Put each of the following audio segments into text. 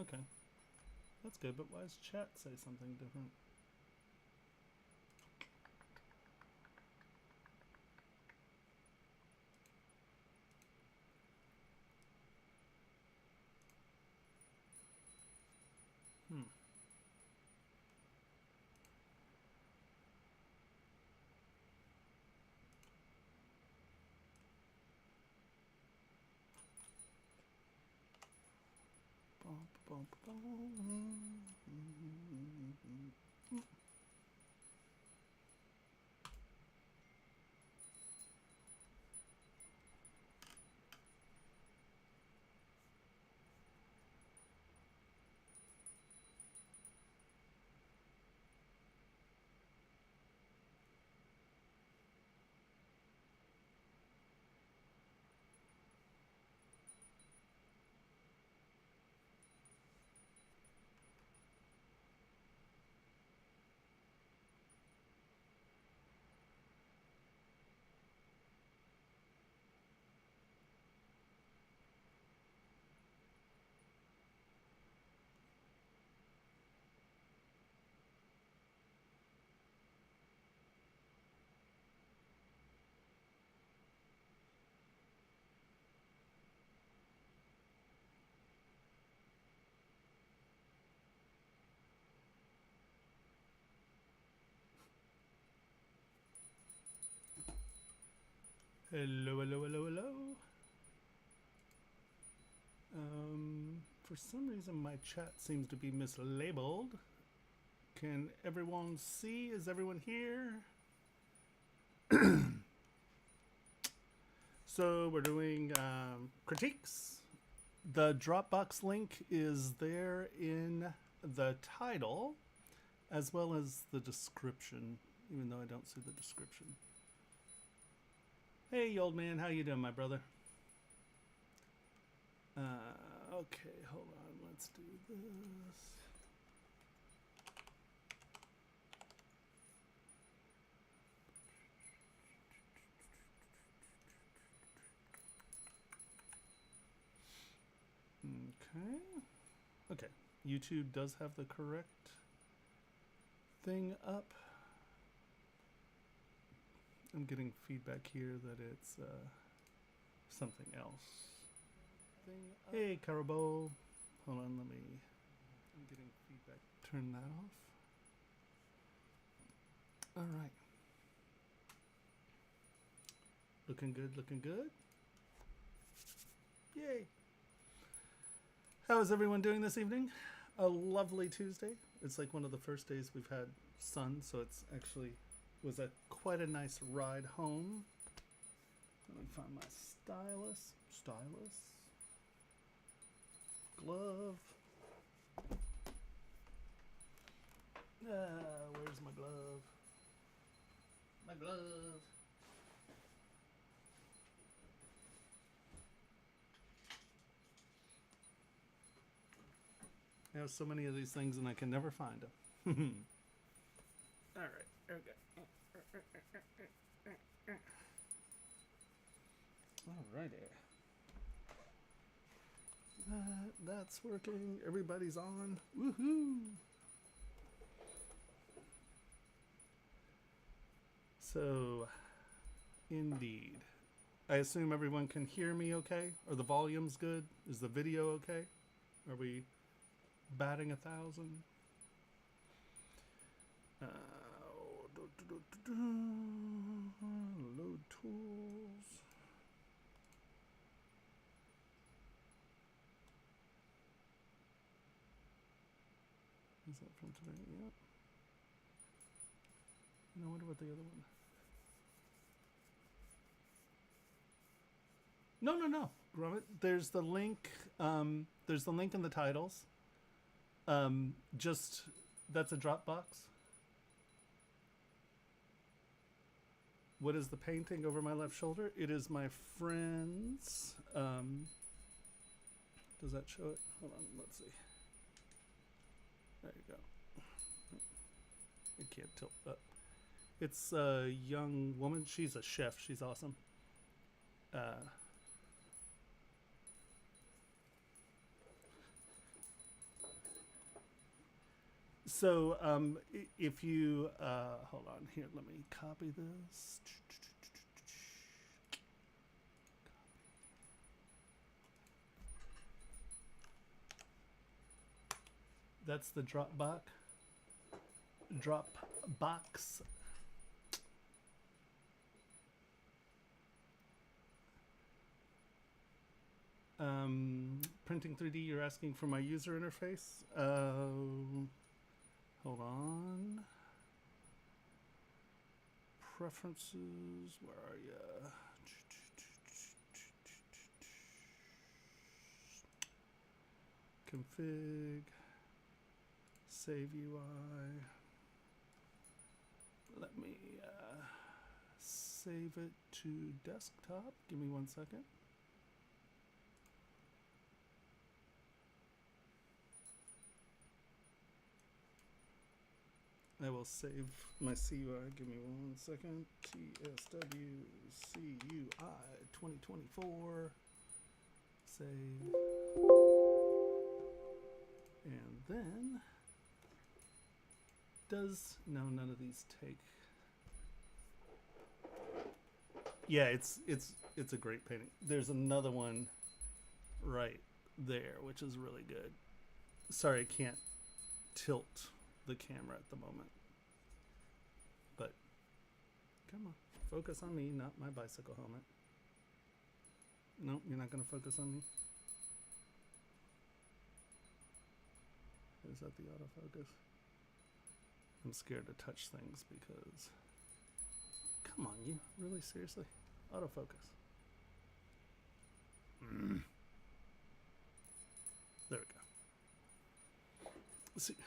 Okay. That's good, but why does chat say something different? Hmm. Bum, bum, bum. Hello, hello, hello, hello. For some reason my chat seems to be mislabeled. Can everyone see? Is everyone here? So we're doing critiques. The Dropbox link is there in the title, as well as the description, even though I don't see the description. Hey, old man, how you doing, my brother? Okay, hold on. Let's do this. Okay. Okay. YouTube does have the correct thing up. I'm getting feedback here that it's something else. Hey, Carabo. Hold on, let me. I'm getting feedback. Turn that off. All right. Looking good, looking good. Yay. How is everyone doing this evening? A lovely Tuesday. It's like one of the first days we've had sun, so it's actually was quite a nice ride home. Let me find my stylus. Glove. Where's my glove? My glove. I have so many of these things and I can never find them. All right. Okay. All righty. That's working. Everybody's on. Woohoo! So, indeed. I assume everyone can hear me okay? Are the volumes good? Is the video okay? Are we batting 1,000? Load tools. Is that from today? Yep. I wonder what the other one. No. There's the link. There's the link in the titles. Just that's a Dropbox. What is the painting over my left shoulder? It is my friend's. Does that show it? Hold on, let's see. There you go. I can't tilt up. It's a young woman. She's a chef. She's awesome. So if you hold on here, let me copy this. That's the Dropbox. Dropbox. Printing 3D, you're asking for my user interface. Hold on. Preferences, where are you? Config, save UI. Let me save it to desktop. Give me 1 second. I will save my CUI. Give me 1 second. TSW CUI 2024. Save. And then no, none of these take. Yeah, it's a great painting. There's another one right there, which is really good. Sorry, I can't tilt the camera at the moment. But come on, focus on me, not my bicycle helmet. No, you're not going to focus on me. Is that the autofocus? I'm scared to touch things because... Come on, you. Really? Seriously? Autofocus. There we go. Let's see.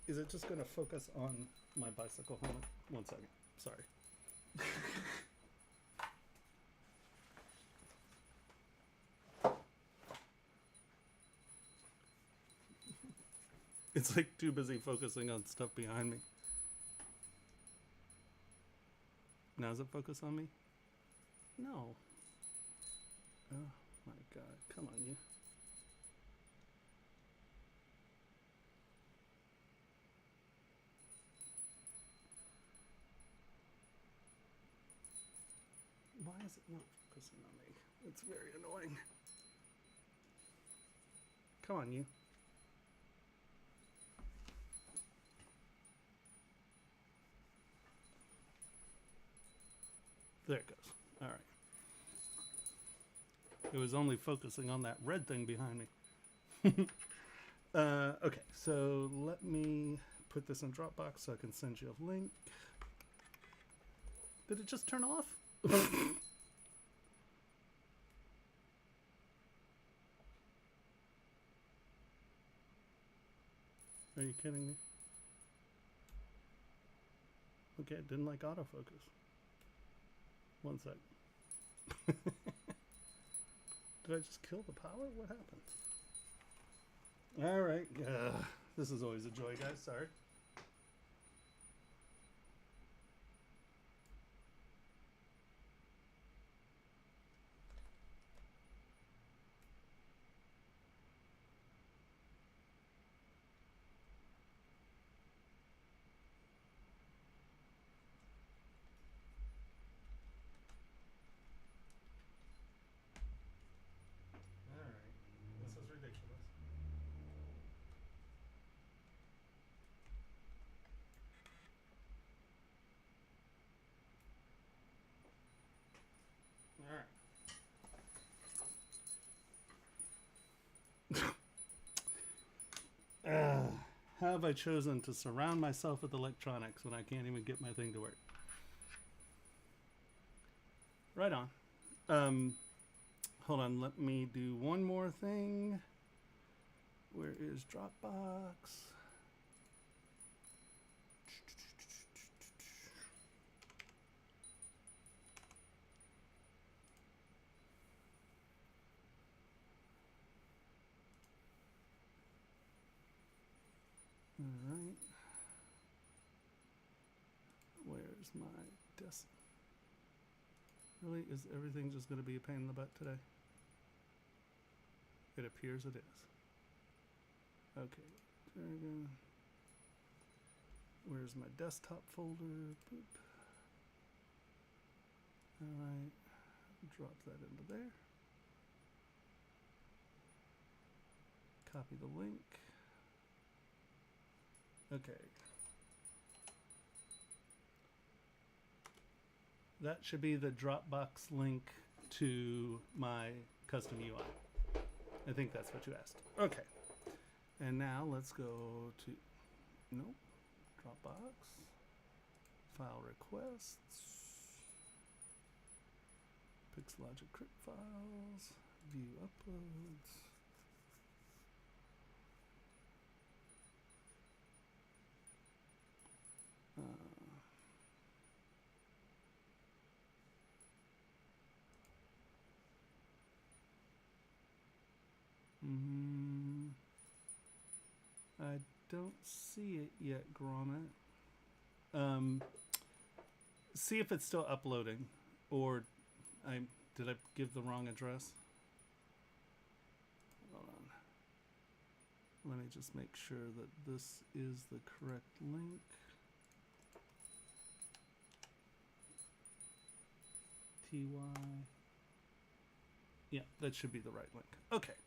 Is it just going to focus on my bicycle helmet? 1 second. Sorry. It's like too busy focusing on stuff behind me. Now does it focus on me? No. Oh my god. Come on, you. Why is it not focusing on me? It's very annoying. Come on, you. There it goes. All right. It was only focusing on that red thing behind me. Okay, so let me put this in Dropbox so I can send you a link. Did it just turn off? Are you kidding me? Okay, it didn't like autofocus. 1 sec. Did I just kill the power? What happened? Alright. This is always a joy, guys. Sorry. Alright. This is ridiculous. Alright. How have I chosen to surround myself with electronics when I can't even get my thing to work? Right on. Hold on, let me do one more thing. Where is Dropbox? All right. Where's my desk? Really? Is everything just going to be a pain in the butt today? It appears it is. Okay. Dragon. Where's my desktop folder? Boop. All right, drop that into there. Copy the link. Okay. That should be the Dropbox link to my custom UI. I think that's what you asked. Okay. And now let's go to, nope, Dropbox, file requests, Pixelogic Crypt files, view uploads. I don't see it yet, Gromit. See if it's still uploading, or did I give the wrong address? Hold on. Let me just make sure that this is the correct link. TY. Yeah, that should be the right link. Okay.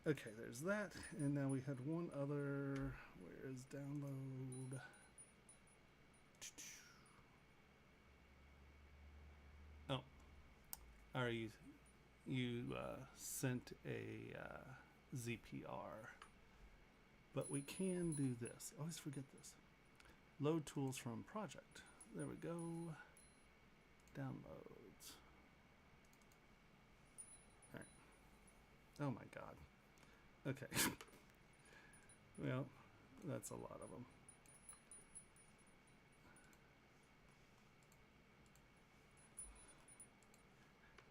Okay, there's that. And now we had one other. Where is download? Oh. Alright, you sent a ZPR. But we can do this. I always forget this. Load tools from project. There we go. Downloads. All right. Oh my God. Okay. Well, that's a lot of them.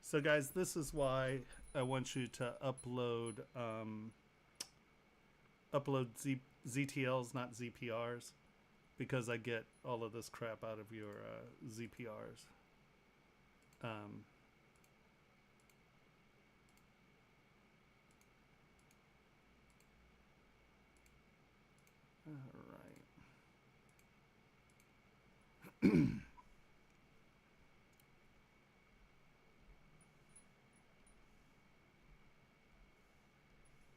So guys, this is why I want you to upload ZTLs, not ZPRs, because I get all of this crap out of your ZPRs. All right.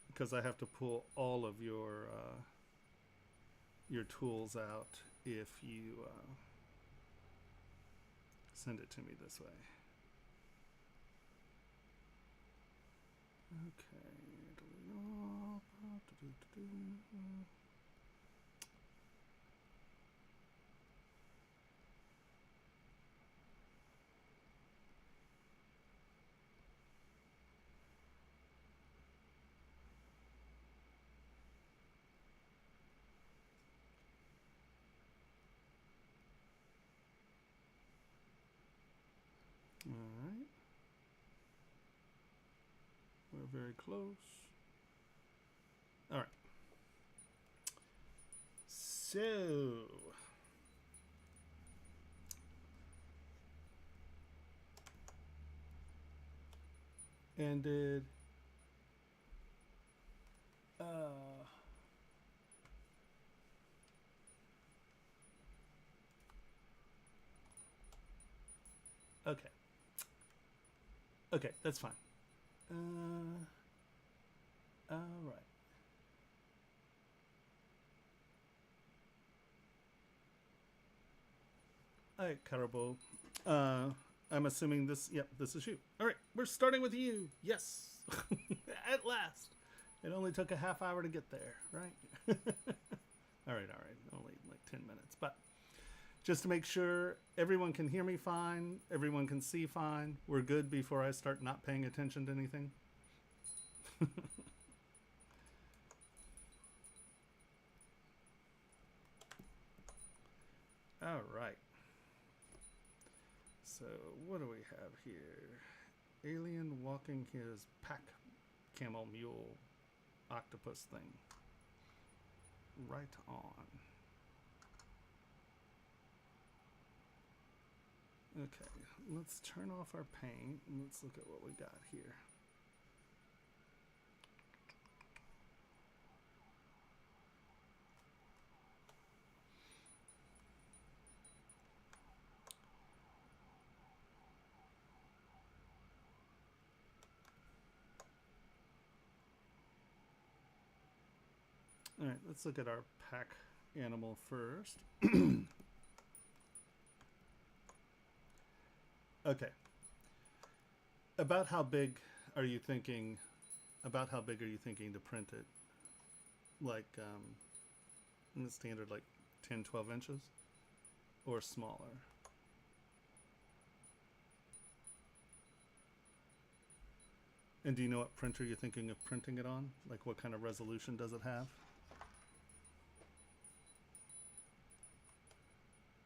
Because I have to pull all of your tools out if you send it to me this way. Okay. All right. We're very close. All right. So, ended. Okay. Okay, that's fine. All right. All right, Karabo. I'm assuming this. Yep, this is you. All right, we're starting with you. Yes, at last. It only took a half hour to get there, right? All right. Only like 10 minutes, but just to make sure everyone can hear me fine, everyone can see fine, we're good before I start not paying attention to anything. All right. So what do we have here? Alien walking his pack camel mule octopus thing. Right on. Okay, let's turn off our paint and let's look at what we got here. All right, let's look at our pack animal first. Okay. About how big are you thinking? About how big are you thinking to print it? Like in the standard, like 10, 12 inches, or smaller? And do you know what printer you're thinking of printing it on? Like what kind of resolution does it have?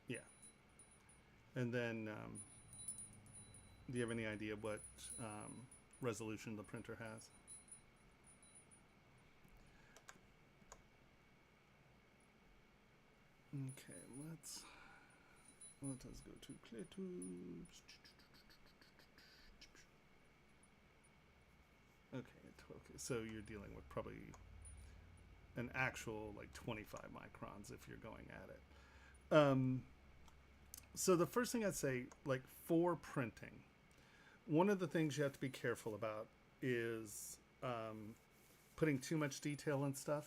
Yeah. And then, do you have any idea what resolution the printer has? Okay, let us go to ClearTubes. Okay, so you're dealing with probably an actual like 25 microns if you're going at it. So the first thing I'd say, like for printing, one of the things you have to be careful about is putting too much detail and stuff.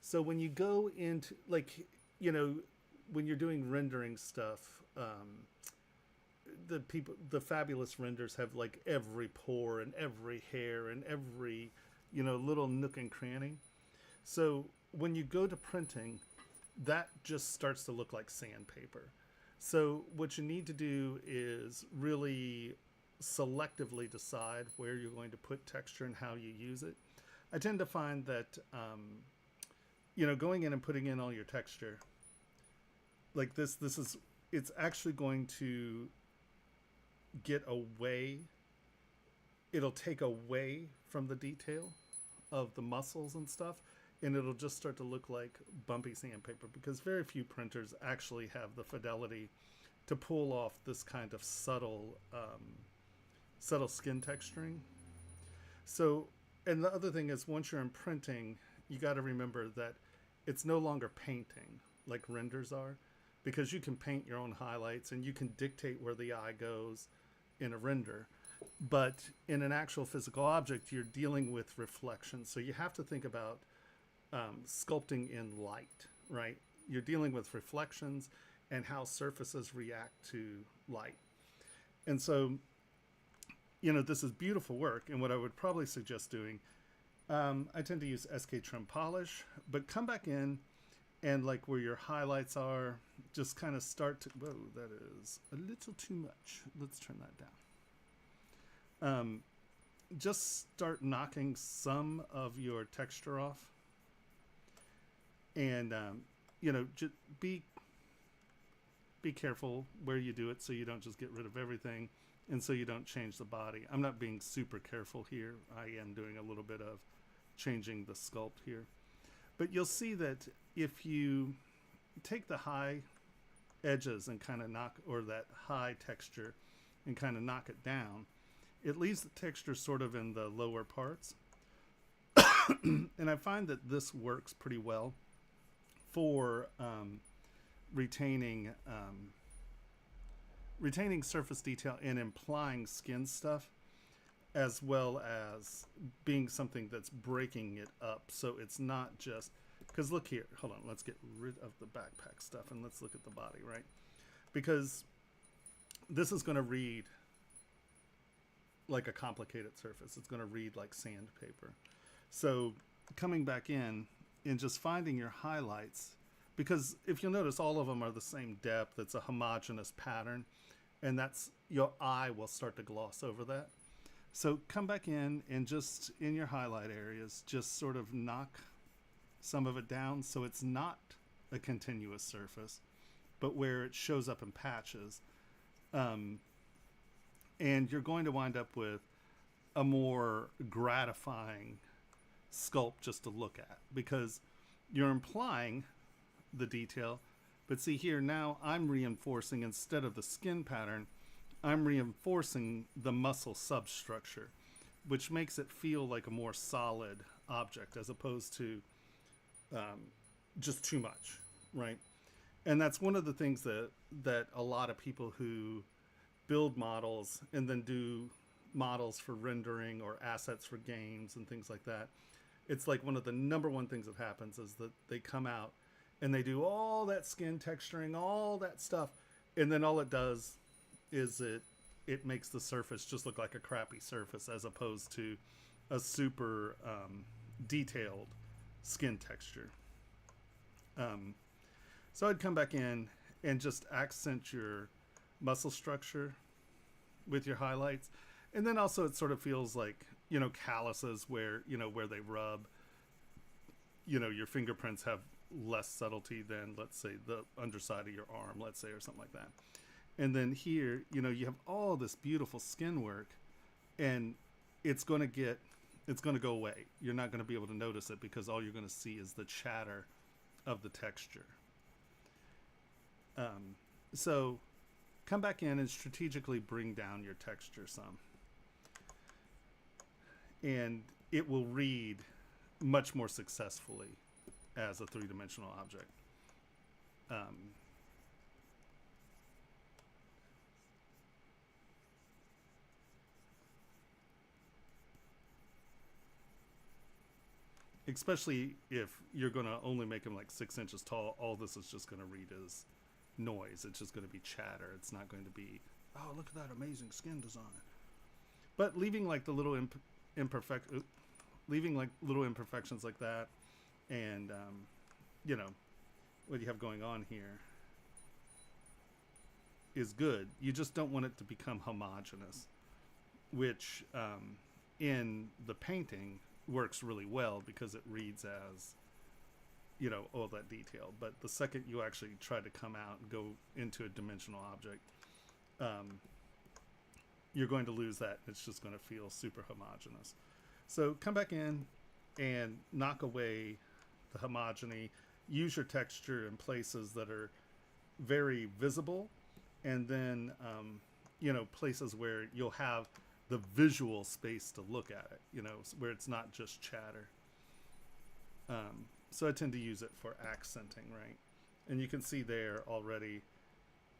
So when you go into like, you know, when you're doing rendering stuff, the fabulous renders have like every pore and every hair and every, you know, little nook and cranny. So when you go to printing, that just starts to look like sandpaper. So what you need to do is really selectively decide where you're going to put texture and how you use it. I tend to find that, you know, going in and putting in all your texture, like it's actually going to get away, it'll take away from the detail of the muscles and stuff, and it'll just start to look like bumpy sandpaper, because very few printers actually have the fidelity to pull off this kind of subtle skin texturing. So, and the other thing is, once you're in printing, you got to remember that it's no longer painting like renders are, because you can paint your own highlights and you can dictate where the eye goes in a render. But in an actual physical object, you're dealing with reflection. So you have to think about sculpting in light, right? You're dealing with reflections and how surfaces react to light. And so, you know, this is beautiful work. And what I would probably suggest doing, I tend to use SK Trim Polish, but come back in and like where your highlights are, just kind of start to, whoa, that is a little too much. Let's turn that down. Just start knocking some of your texture off. And, you know, just be careful where you do it so you don't just get rid of everything and so you don't change the body. I'm not being super careful here. I am doing a little bit of changing the sculpt here. But you'll see that if you take the high edges and kind of knock, or that high texture and kind of knock it down, it leaves the texture sort of in the lower parts. And I find that this works pretty well for retaining surface detail and implying skin stuff, as well as being something that's breaking it up. So it's not just, because look here, hold on, let's get rid of the backpack stuff and let's look at the body, right? Because this is going to read like a complicated surface. It's going to read like sandpaper. So coming back in and just finding your highlights, because if you'll notice, all of them are the same depth. It's a homogeneous pattern, and that's, your eye will start to gloss over that. So come back in and just in your highlight areas, just sort of knock some of it down so it's not a continuous surface, but where it shows up in patches. And you're going to wind up with a more gratifying sculpt just to look at, because you're implying the detail. But see here, now I'm reinforcing, instead of the skin pattern, I'm reinforcing the muscle substructure, which makes it feel like a more solid object as opposed to just too much, right? And that's one of the things that a lot of people who build models and then do models for rendering or assets for games and things like that, it's like one of the number one things that happens is that they come out and they do all that skin texturing, all that stuff, and then all it does is it makes the surface just look like a crappy surface as opposed to a super detailed skin texture. So I'd come back in and just accent your muscle structure with your highlights. And then also it sort of feels like, calluses where they rub, your fingerprints have less subtlety than, let's say, the underside of your arm, let's say, or something like that. And then here, you have all this beautiful skin work, and it's going to go away. You're not going to be able to notice it because all you're going to see is the chatter of the texture. So come back in and strategically bring down your texture some. And it will read much more successfully as a three-dimensional object. Especially if you're going to only make them like 6 inches tall, all this is just going to read as noise. It's just going to be chatter. It's not going to be, oh, look at that amazing skin design. But leaving like the little leaving like little imperfections like that, and what you have going on here is good. You just don't want it to become homogeneous, which in the painting works really well because it reads as all that detail. But the second you actually try to come out and go into a dimensional object, you're going to lose that. It's just going to feel super homogeneous. So come back in and knock away the homogeny. Use your texture in places that are very visible, and then places where you'll have the visual space to look at it, where it's not just chatter. So I tend to use it for accenting, right? And you can see there already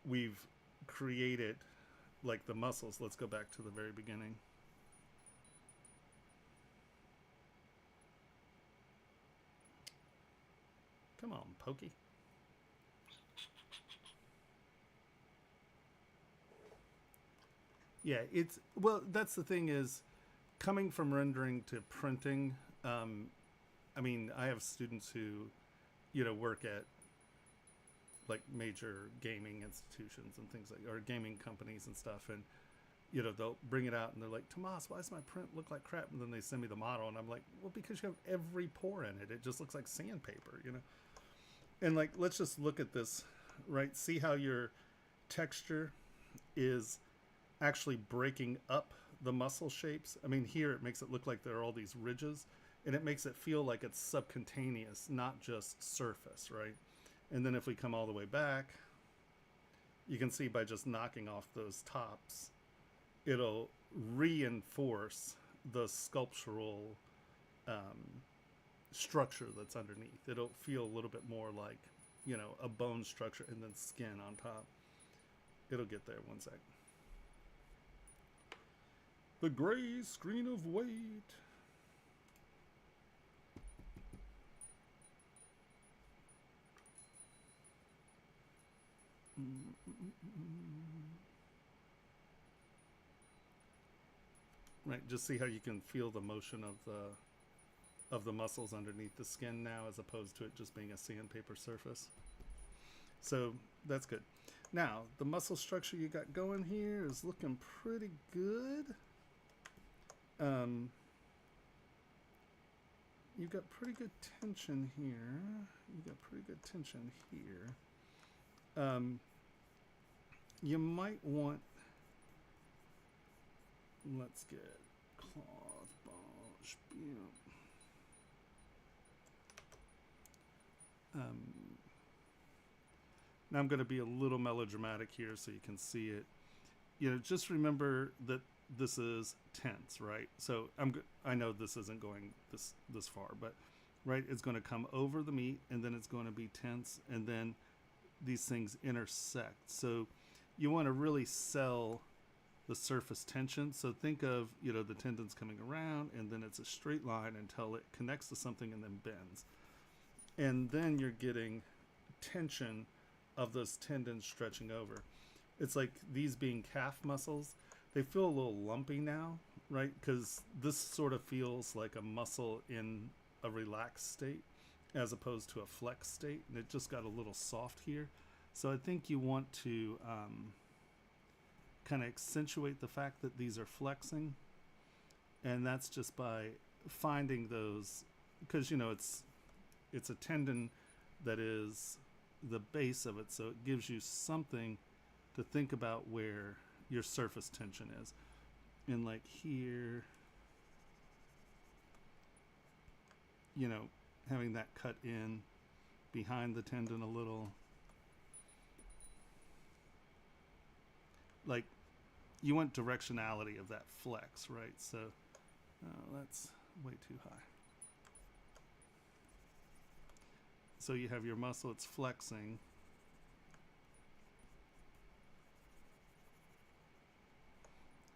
we've created like the muscles. Let's go back to the very beginning. Come on, Pokey. Yeah, that's the thing is, coming from rendering to printing, I have students who, work at like major gaming institutions and things or gaming companies and stuff. And, they'll bring it out and they're like, Tomas, why does my print look like crap? And then they send me the model and I'm like, well, because you have every pore in it. It just looks like sandpaper, And like, let's just look at this, right? See how your texture is actually breaking up the muscle shapes. Here it makes it look like there are all these ridges, and it makes it feel like it's subcutaneous, not just surface, right? And then if we come all the way back, you can see by just knocking off those tops, it'll reinforce the sculptural structure that's underneath. It'll feel a little bit more like, a bone structure and then skin on top. It'll get there. One sec. The gray screen of weight. Right, just see how you can feel the motion of the muscles underneath the skin now, as opposed to it just being a sandpaper surface. So that's good. Now, the muscle structure you got going here is looking pretty good. You've got pretty good tension here. You might want, let's get cloth wash. Now I'm going to be a little melodramatic here so you can see it. Just remember that this is tense, right? So I know this isn't going this far, but right, it's going to come over the meat, and then it's going to be tense, and then these things intersect. So you want to really sell the the surface tension. So think of, the tendons coming around, and then it's a straight line until it connects to something and then bends. And then you're getting tension of those tendons stretching over. It's like these being calf muscles, they feel a little lumpy now, right? Because this sort of feels like a muscle in a relaxed state as opposed to a flex state, and it just got a little soft here. So I think you want to kind of accentuate the fact that these are flexing, and that's just by finding those, because it's a tendon that is the base of it, so it gives you something to think about where your surface tension is. And like here, having that cut in behind the tendon a little. Like, you want directionality of that flex, right? So that's way too high. So you have your muscle, it's flexing.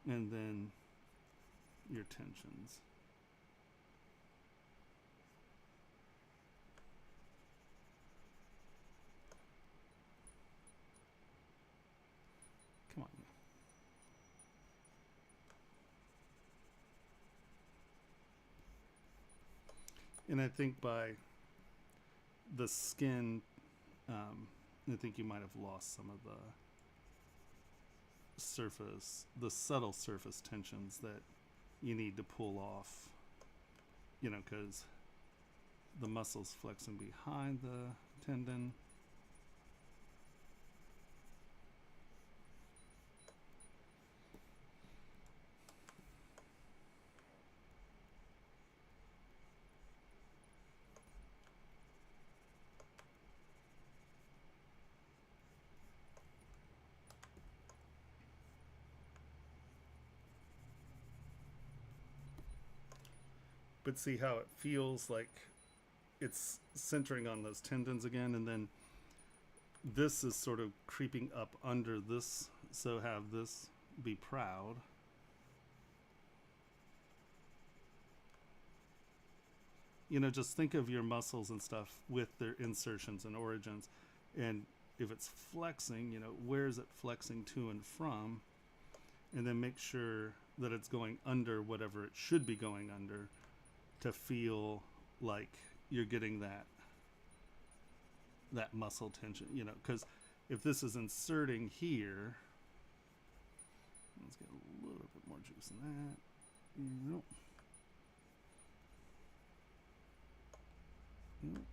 And then your tensions. Come on. And I think by the skin, I think you might have lost some of the subtle surface tensions that you need to pull off, because the muscle's flexing behind the tendon. But see how it feels like it's centering on those tendons again, and then this is sort of creeping up under this, so have this be proud. Just think of your muscles and stuff with their insertions and origins, and if it's flexing, where is it flexing to and from, and then make sure that it's going under whatever it should be going under, to feel like you're getting that muscle tension, because if this is inserting here, let's get a little bit more juice in that. Nope. Nope.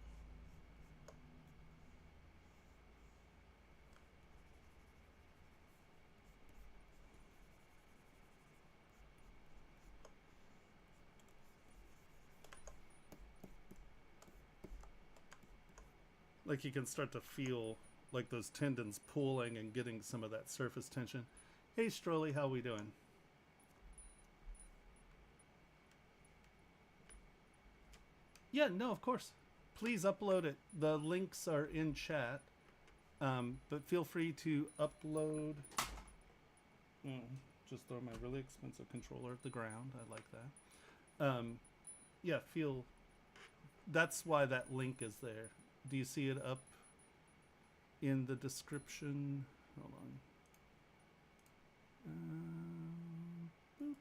Like you can start to feel like those tendons pulling and getting some of that surface tension. Hey Strolly, how we doing? Yeah, no, of course. Please upload it. The links are in chat. But feel free to upload. Just throw my really expensive controller at the ground. I like that. Yeah, that's why that link is there. Do you see it up in the description? Hold on. Boop.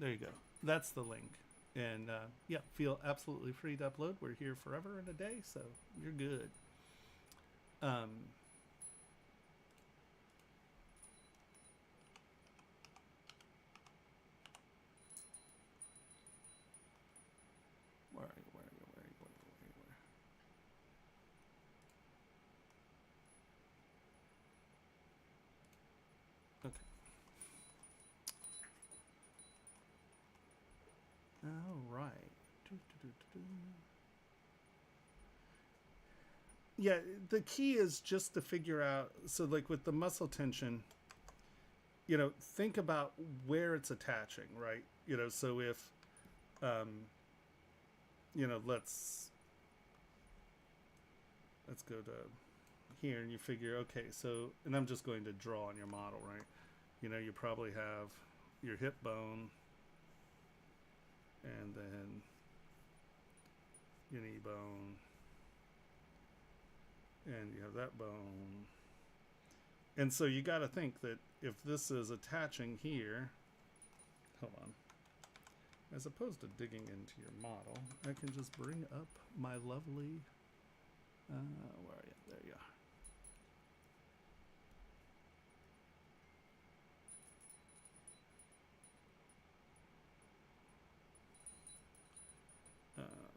There you go. That's the link. And yeah, feel absolutely free to upload. We're here forever and a day, so you're good. Where are you? Okay. All right. Yeah, the key is just to figure out, so like with the muscle tension, think about where it's attaching, right? So if, let's go to here and you figure, okay, so, and I'm just going to draw on your model, right? You know, you probably have your hip bone and then your knee bone, and you have that bone. And so you got to think that if this is attaching here, hold on, as opposed to digging into your model, I can just bring up my lovely, where are you? There you are.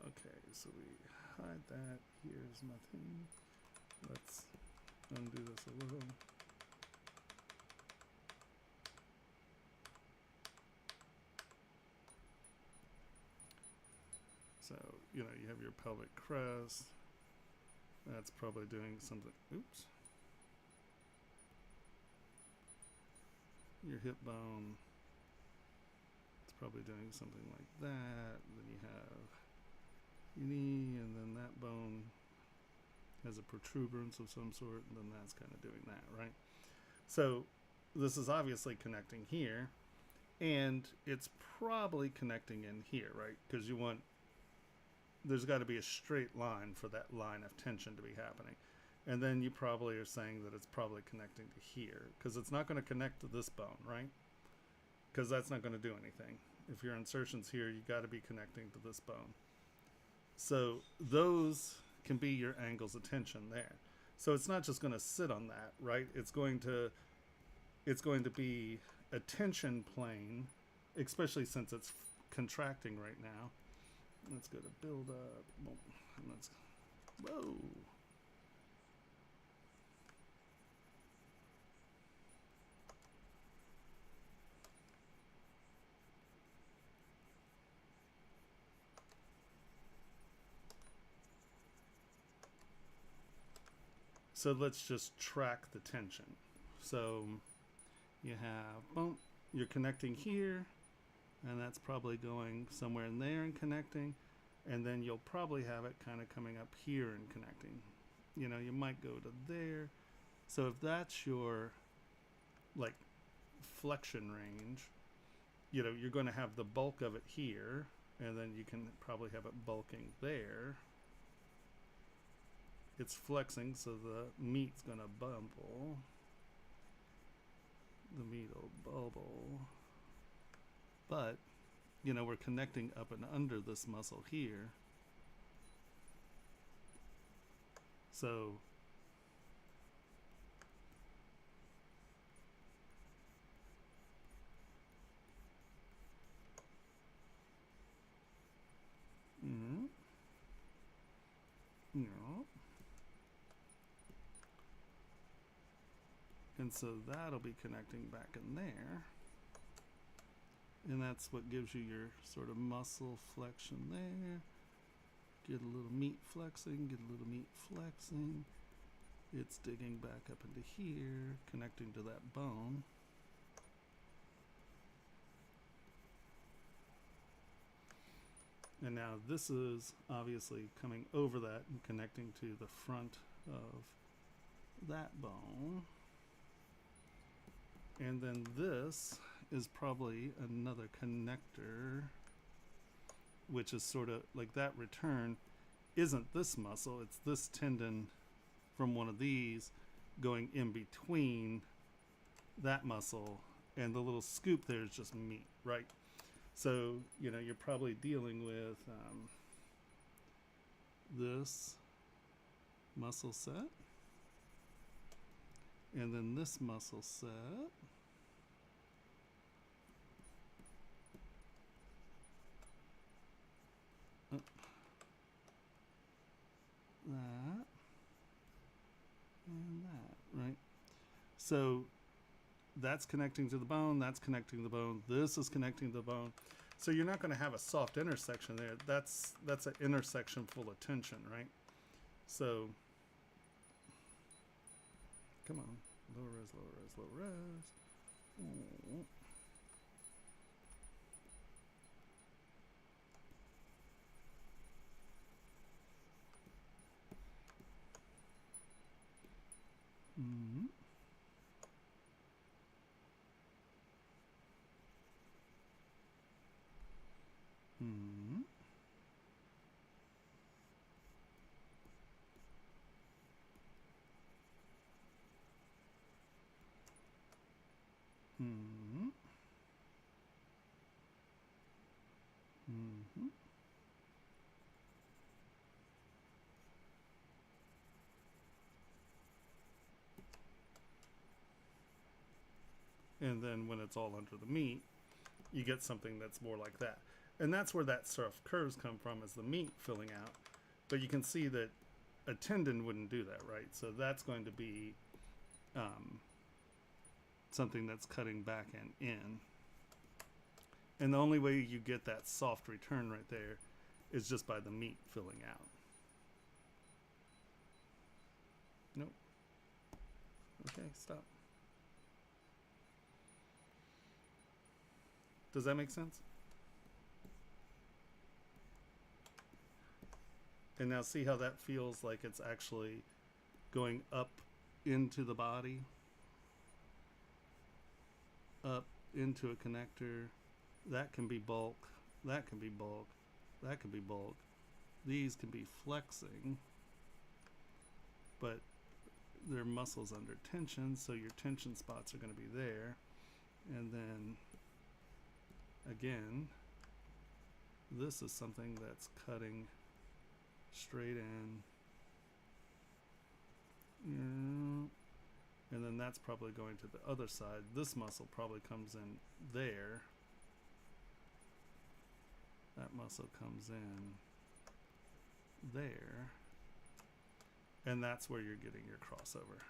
Okay, so we hide that. Here's my thing. Let's undo this a little. So, you know, you have your pelvic crest. That's probably doing something. Oops. Your hip bone. It's probably doing something like that. Then you have your knee, and then that bone has a protuberance of some sort, and then that's kind of doing that, right? So this is obviously connecting here, and it's probably connecting in here, right? Because you want, there's got to be a straight line for that line of tension to be happening. And then you probably are saying that it's probably connecting to here, because it's not going to connect to this bone, right? Because that's not going to do anything. If your insertion's here, you got to be connecting to this bone. So those can be your angles of tension there. So it's not just going to sit on that, right? It's going to be a tension plane, especially since it's contracting right now. Let's go to build up. And let's, whoa. So let's just track the tension. So you have, boom, you're connecting here, and that's probably going somewhere in there and connecting, and then you'll probably have it kind of coming up here and connecting. You know, you might go to there. So if that's your like flexion range, you know, you're going to have the bulk of it here, and then you can probably have it bulking there. It's flexing, so the meat's going to bubble. The meat will bubble. But, you know, we're connecting up and under this muscle here. So, and so that'll be connecting back in there. And that's what gives you your sort of muscle flexion there. Get a little meat flexing, get a little meat flexing. It's digging back up into here, connecting to that bone. And now this is obviously coming over that and connecting to the front of that bone. And then this is probably another connector, which is sort of like that return isn't this muscle, it's this tendon from one of these going in between that muscle, and the little scoop there is just meat, right? So, you know, you're probably dealing with this muscle set, and then this muscle set, that, and that, right? So that's connecting to the bone, that's connecting to the bone, this is connecting to the bone. So you're not going to have a soft intersection there. That's an intersection full of tension, right? So, come on, lower res, lower res, lower res. Oh. Mm-hmm. Mm-hmm. And then when it's all under the meat, you get something that's more like that. And that's where that sort of curves come from, is the meat filling out. But you can see that a tendon wouldn't do that, right? So that's going to be something that's cutting back and in. And the only way you get that soft return right there is just by the meat filling out. Nope. Okay, stop. Does that make sense? And now see how that feels like it's actually going up into the body, up into a connector. That can be bulk, that can be bulk, that can be bulk. These can be flexing, but they're muscles under tension, so your tension spots are going to be there. And then again, this is something that's cutting straight in. And then that's probably going to the other side. This muscle probably comes in there. That muscle comes in there. And that's where you're getting your crossover.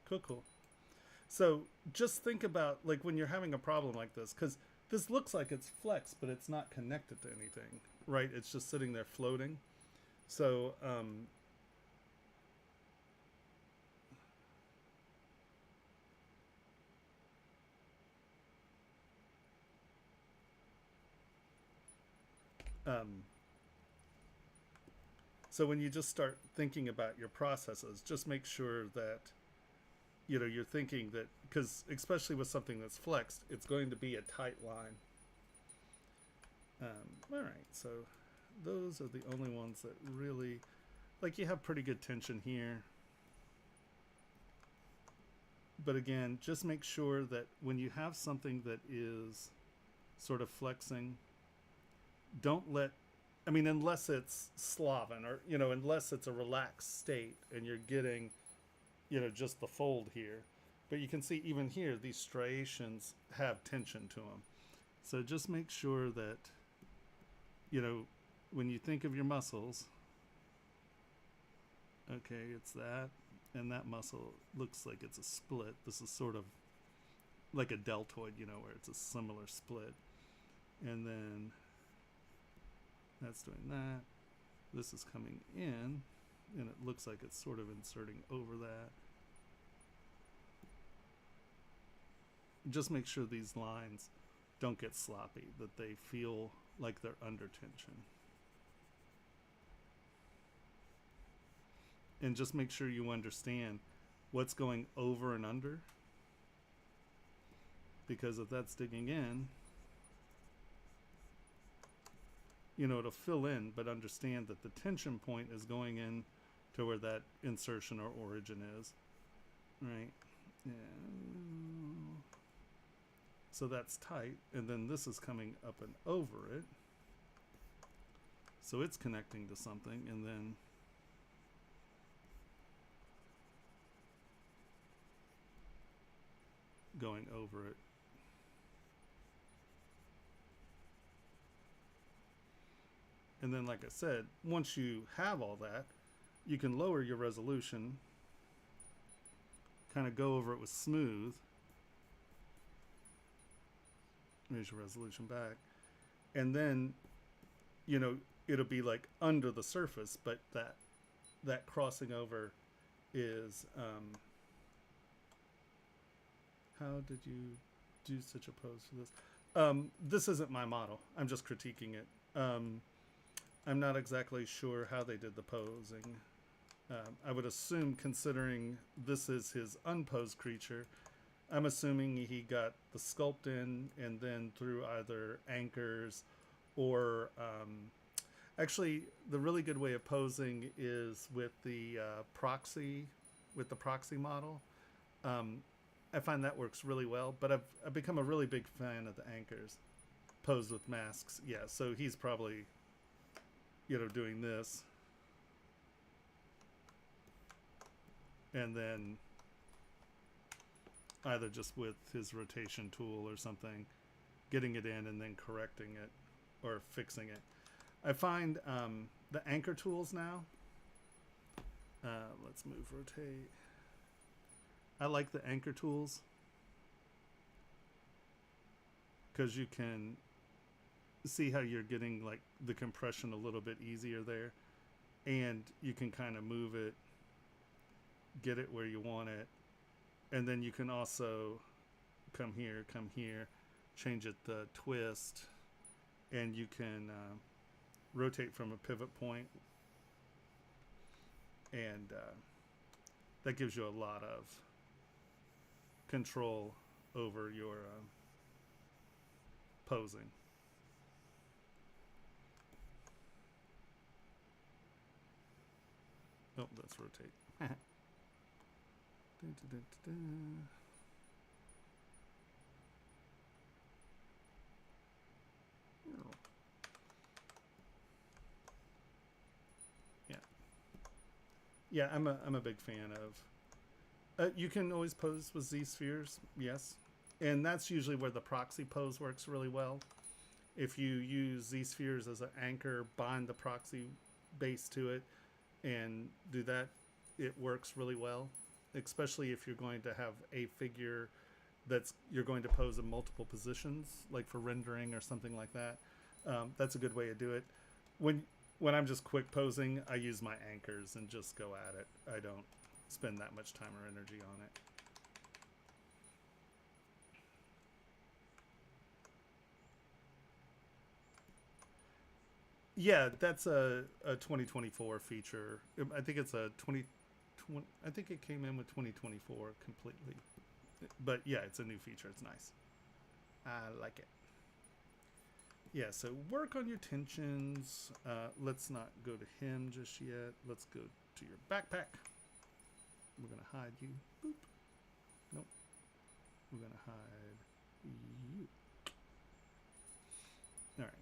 Cool. So just think about, like, when you're having a problem like this, because this looks like it's flexed, but it's not connected to anything, right? It's just sitting there floating. So so when you just start thinking about your processes, just make sure that you're thinking that, because especially with something that's flexed, it's going to be a tight line. All right, so those are the only ones that really, like, you have pretty good tension here. But again, just make sure that when you have something that is sort of flexing, don't let, I mean, unless it's sloven, or, unless it's a relaxed state and you're getting, just the fold here. But you can see even here, these striations have tension to them. So just make sure that, when you think of your muscles, okay, it's that, and that muscle looks like it's a split. This is sort of like a deltoid, where it's a similar split. And then that's doing that. This is coming in, and it looks like it's sort of inserting over that. Just make sure these lines don't get sloppy, that they feel like they're under tension. And just make sure you understand what's going over and under, because if that's digging in, it'll fill in, but understand that the tension point is going in to where that insertion or origin is, right? Yeah. So that's tight, and then this is coming up and over it. So it's connecting to something, and then going over it. And then, like I said, once you have all that, you can lower your resolution, kind of go over it with smooth. Raise your resolution back. And then, it'll be like under the surface, but that crossing over is, how did you do such a pose for this? This isn't my model. I'm just critiquing it. I'm not exactly sure how they did the posing. I would assume, considering this is his unposed creature, I'm assuming he got the sculpt in and then through either anchors or Actually, the really good way of posing is with the proxy, with the proxy model. Um, I find that works really well. But I've become a really big fan of the anchors posed with masks. Yeah, so he's probably, doing this, and then either just with his rotation tool or something, getting it in and then correcting it or fixing it. I find the anchor tools now. Let's move rotate. I like the anchor tools because you can see how you're getting like the compression a little bit easier there, and you can kind of move it, get it where you want it, and then you can also come here, change it the twist, and you can rotate from a pivot point, and that gives you a lot of control over your posing. Oh, let's rotate. Dun, dun, dun, dun. Oh. Yeah, I'm a big fan of. You can always pose with Z spheres, yes, and that's usually where the proxy pose works really well. If you use Z spheres as an anchor, bind the proxy base to it, and do that, it works really well. Especially if you're going to have a figure you're going to pose in multiple positions, like for rendering or something like that. That's a good way to do it. When I'm just quick posing, I use my anchors and just go at it. I don't spend that much time or energy on it. Yeah, that's a 2024 feature. I think it's a 20. I think it came in with 2024 completely. But yeah, it's a new feature. It's nice. I like it. Yeah, so work on your tensions. Let's not go to him just yet. Let's go to your backpack. We're going to hide you. Boop. Nope. We're going to hide you. All right.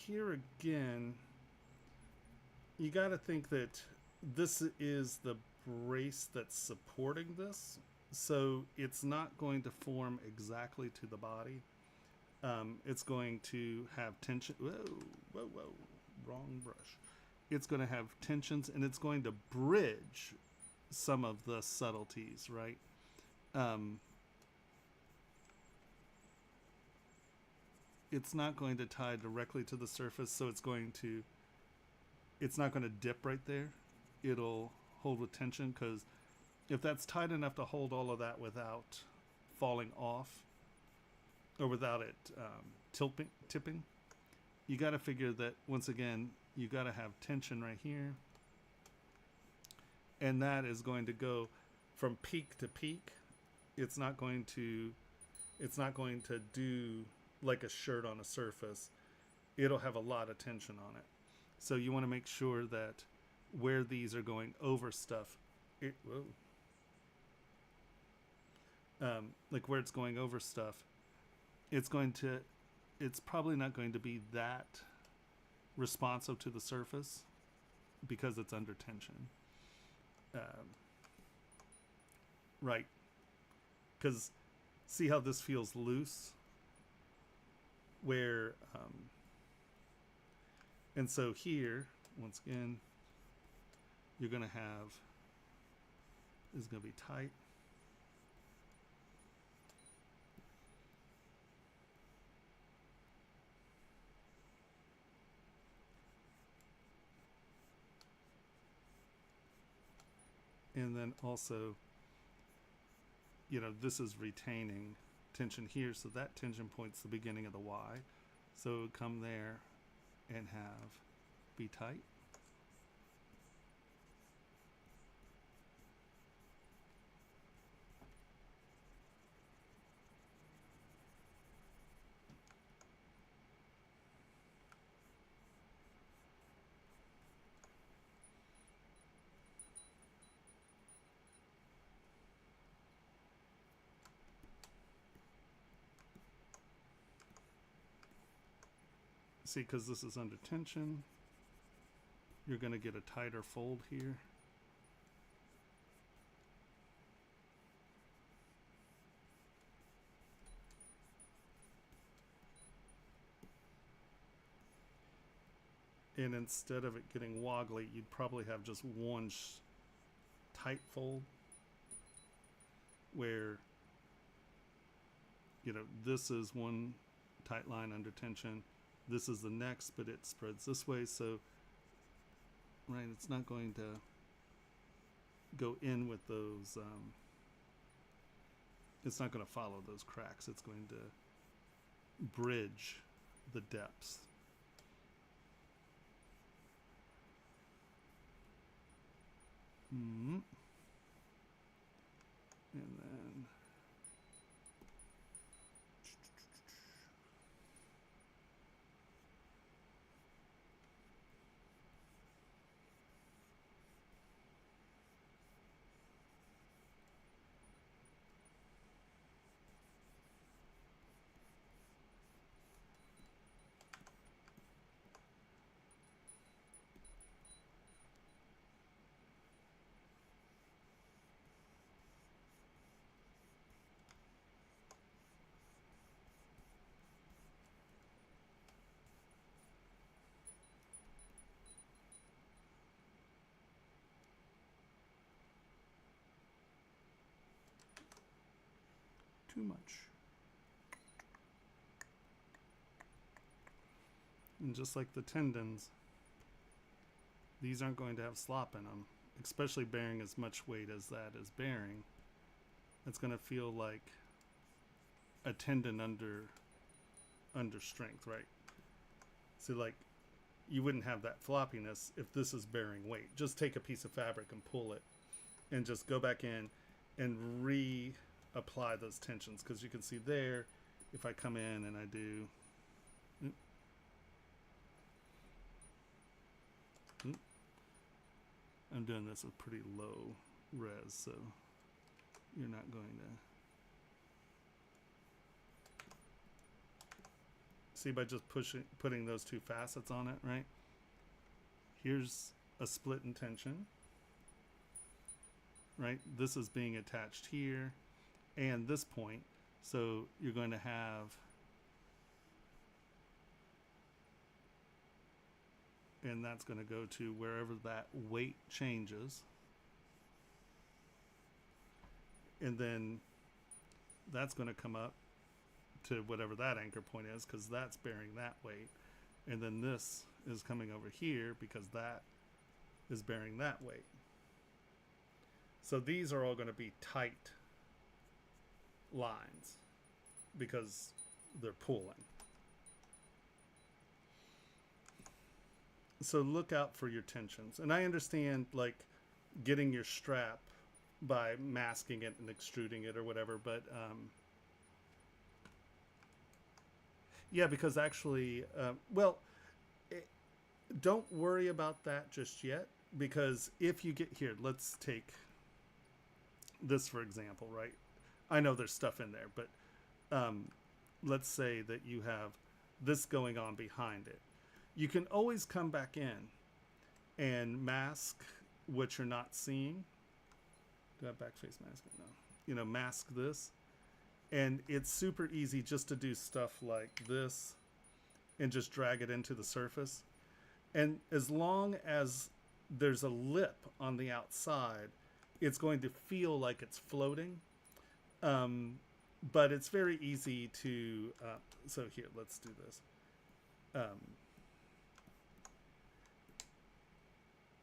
Here again, you got to think that this is the brace that's supporting this, so it's not going to form exactly to the body. It's going to have tension. Whoa, wrong brush. It's going to have tensions, and it's going to bridge some of the subtleties, right? It's not going to tie directly to the surface, so it's not going to dip right there. It'll hold with tension, because if that's tight enough to hold all of that without falling off or without it tipping, you got to figure that, once again, you got to have tension right here, and that is going to go from peak to peak. It's not going to do like a shirt on a surface. It'll have a lot of tension on it. So you want to make sure that where these are going over stuff, like where it's going over stuff, it's probably not going to be that responsive to the surface because it's under tension. Right. Because see how this feels loose? Where, and so here, once again, you're going to have, this is going to be tight. And then also, this is retaining tension here, so that tension point's the beginning of the Y. So come there and be tight. See, because this is under tension, you're going to get a tighter fold here. And instead of it getting woggly, you'd probably have just one tight fold where, you know, this is one tight line under tension. This is the next, but it spreads this way. So, right, it's not going to go in with those, it's not going to follow those cracks. It's going to bridge the depths. And then too much. And just like the tendons, these aren't going to have slop in them, especially bearing as much weight as that is bearing. It's going to feel like a tendon under strength, right? So like you wouldn't have that floppiness if this is bearing weight. Just take a piece of fabric and pull it and just go back in and reapply those tensions, because you can see there, if I come in and I do I'm doing this with pretty low res, so you're not going to see by just putting those two facets on it, right? Here's a split in tension, right? This is being attached here and this point, so you're going to have and that's going to go to wherever that weight changes. And then that's going to come up to whatever that anchor point is, because that's bearing that weight. And then this is coming over here because that is bearing that weight. So these are all going to be tight lines because they're pulling. So look out for your tensions. And I understand like getting your strap by masking it and extruding it or whatever, but yeah, because actually, don't worry about that just yet, because if you get here, let's take this for example, right? I know there's stuff in there, but let's say that you have this going on behind it. You can always come back in and mask what you're not seeing. Do I have backface mask? No. You know, mask this. And it's super easy just to do stuff like this and just drag it into the surface. And as long as there's a lip on the outside, it's going to feel like it's floating. But it's very easy to, so here, let's do this.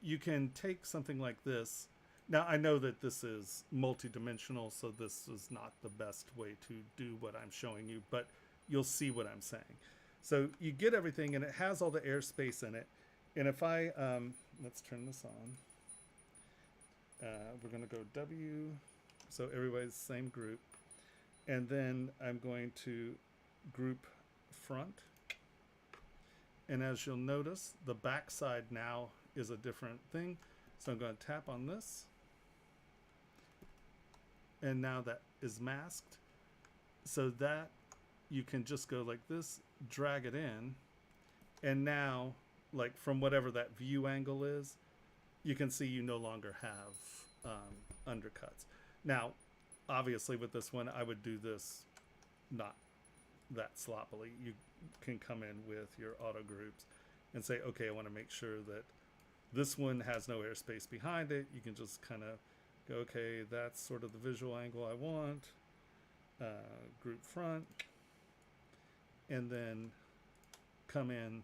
You can take something like this. Now, I know that this is multi-dimensional, so this is not the best way to do what I'm showing you, but you'll see what I'm saying. So you get everything, and it has all the airspace in it. And if I, let's turn this on. We're going to go W, so everybody's the same group. And then I'm going to group front. And as you'll notice, the back side now is a different thing. So I'm going to tap on this. And now that is masked. So that you can just go like this, drag it in, And now, like from whatever that view angle is, you can see you no longer have undercuts. Now, obviously with this one, I would do this not that sloppily. You can come in with your auto groups and say, okay, I want to make sure that this one has no airspace behind it. You can just kind of go, okay, that's sort of the visual angle I want. Group front. And then come in,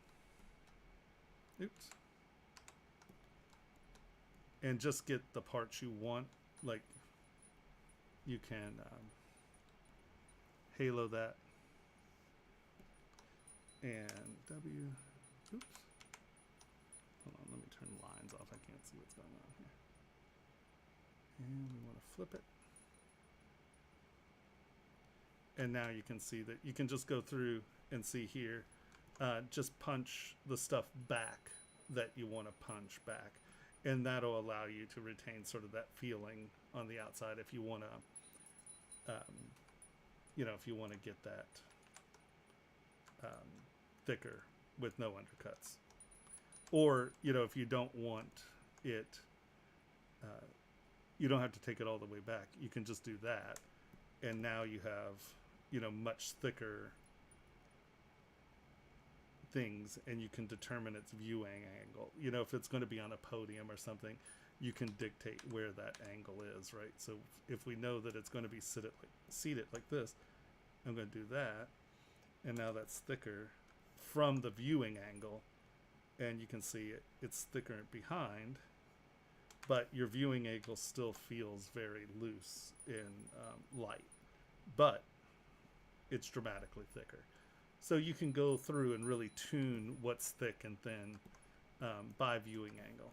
oops, and just get the parts you want. Like you can halo that and W, oops, hold on, let me turn lines off. I can't see what's going on here. And we want to flip it. And now you can see that you can just go through and see here, just punch the stuff back that you want to punch back. And that'll allow you to retain sort of that feeling on the outside if you want to, if you want to get that thicker with no undercuts. Or, if you don't want it, you don't have to take it all the way back. You can just do that. And now you have, much thicker things, and you can determine its viewing angle. If it's going to be on a podium or something, you can dictate where that angle is, right? So if we know that it's going to be seated like this, I'm going to do that. And now that's thicker from the viewing angle. And you can see it's thicker behind, but your viewing angle still feels very loose in light. But it's dramatically thicker. So you can go through and really tune what's thick and thin by viewing angle.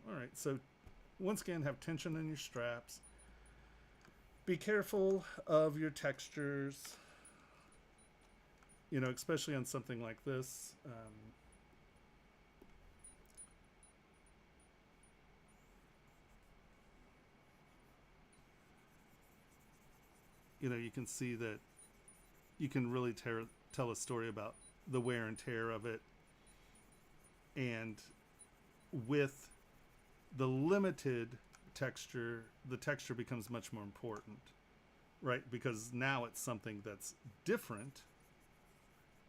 All right, so once again, have tension in your straps. Be careful of your textures, especially on something like this. You can see that you can really tell a story about the wear and tear of it. And with the limited texture, the texture becomes much more important, right? Because now it's something that's different,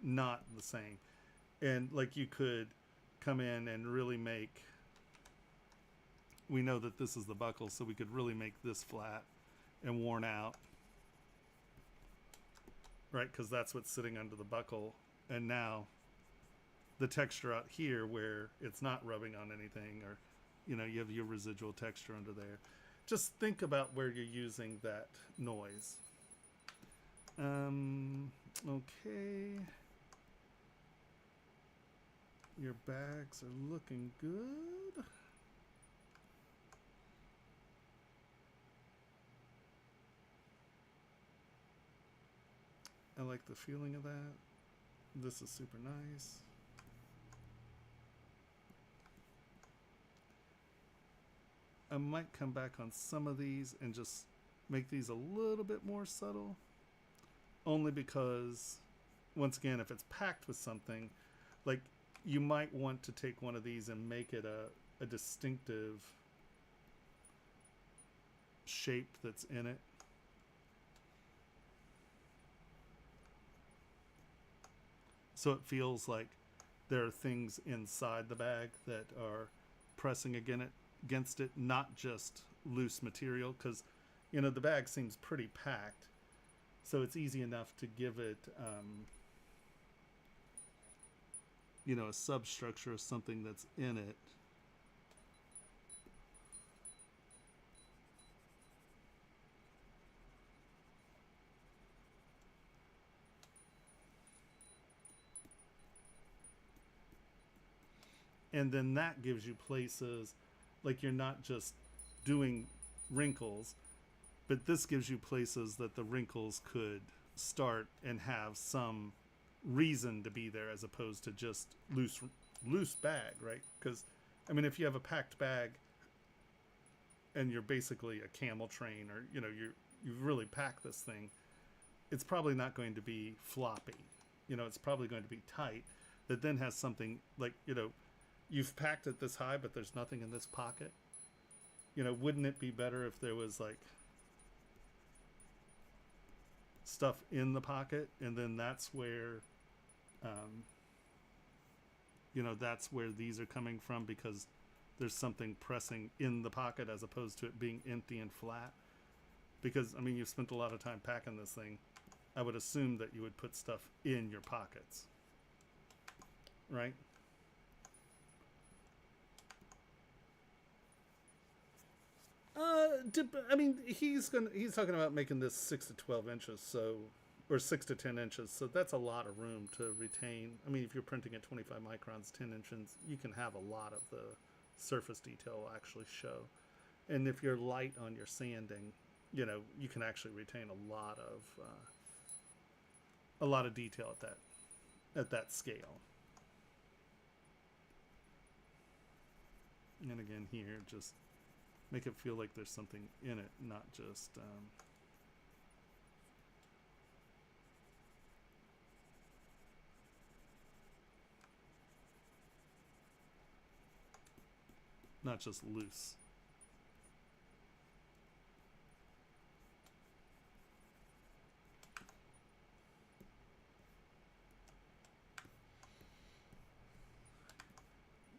not the same. And like you could come in and really make, we know that this is the buckle, so we could really make this flat and worn out. Right, because that's what's sitting under the buckle. And now the texture out here where it's not rubbing on anything, or, you have your residual texture under there. Just think about where you're using that noise. Okay. Your bags are looking good. I like the feeling of that. This is super nice. I might come back on some of these and just make these a little bit more subtle. Only because, once again, if it's packed with something, like you might want to take one of these and make it a distinctive shape that's in it. So it feels like there are things inside the bag that are pressing against it, not just loose material, because, the bag seems pretty packed. So it's easy enough to give it, a substructure of something that's in it. And then that gives you places, like you're not just doing wrinkles, but this gives you places that the wrinkles could start and have some reason to be there, as opposed to just loose bag, right? Because, if you have a packed bag and you're basically a camel train, or, you've really packed this thing, it's probably not going to be floppy. It's probably going to be tight. that then has something like, you've packed it this high, but there's nothing in this pocket. Wouldn't it be better if there was like stuff in the pocket, and then that's where, that's where these are coming from, because there's something pressing in the pocket as opposed to it being empty and flat. Because, you've spent a lot of time packing this thing. I would assume that you would put stuff in your pockets. Right? He's talking about making this 6 to 12 inches, or 6 to 10 inches. So that's a lot of room to retain. If you're printing at 25 microns, 10 inches, you can have a lot of the surface detail actually show. And if you're light on your sanding, you can actually retain a lot of detail at that scale. And again here, just make it feel like there's something in it, not just loose.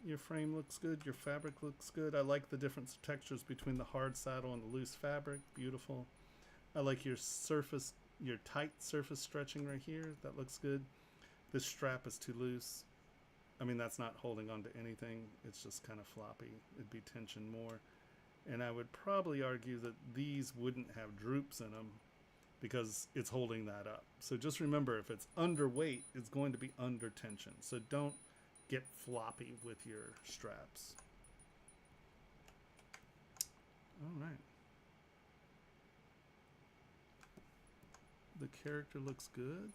Your frame looks good. Your fabric looks good. I like the different textures between the hard saddle and the loose fabric. Beautiful. I like your tight surface stretching right here. That looks good. This strap is too loose. That's not holding on to anything. It's just kind of floppy. It'd be tension more. And I would probably argue that these wouldn't have droops in them because it's holding that up. So just remember, if it's underweight, it's going to be under tension. So don't get floppy with your straps. All right. The character looks good.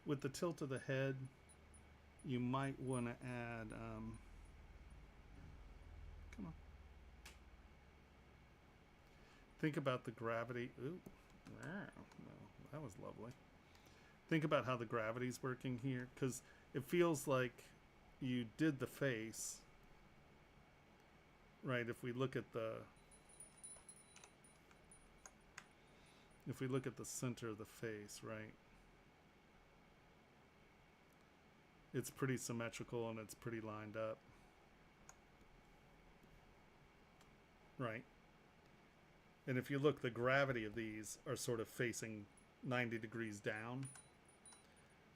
With the tilt of the head, you might want to add, come on. Think about the gravity. Ooh, no, that was lovely. Think about how the gravity's working here, because it feels like you did the face, right? If we look at the center of the face, right? It's pretty symmetrical and it's pretty lined up, right? And if you look, the gravity of these are sort of facing 90 degrees down.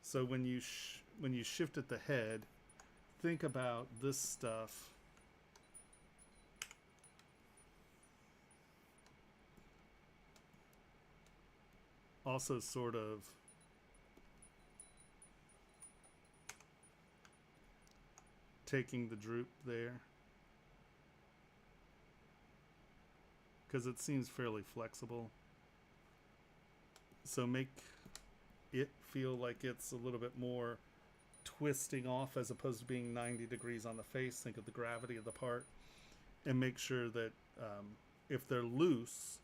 So when you shifted the head, think about this stuff also sort of taking the droop there, because it seems fairly flexible. So make it feel like it's a little bit more twisting off as opposed to being 90 degrees on the face. Think of the gravity of the part, and make sure that if they're loose,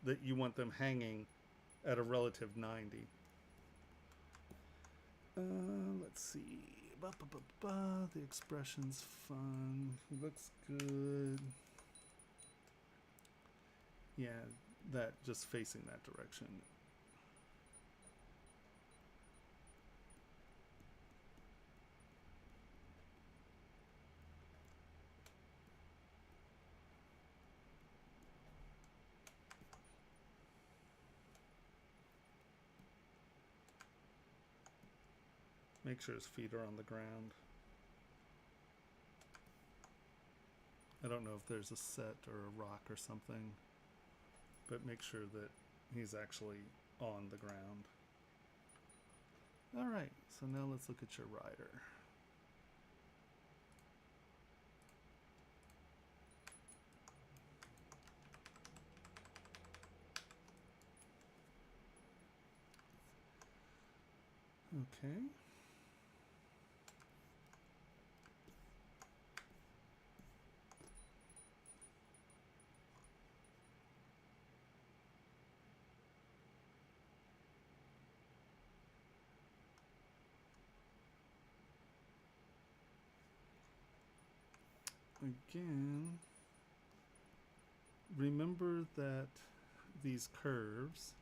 that you want them hanging at a relative 90. Let's see. The expression's fun. He looks good. Yeah, that just facing that direction. Make sure his feet are on the ground. I don't know if there's a set or a rock or something, but make sure that he's actually on the ground. All right, so now let's look at your rider. Okay. again, remember that these curves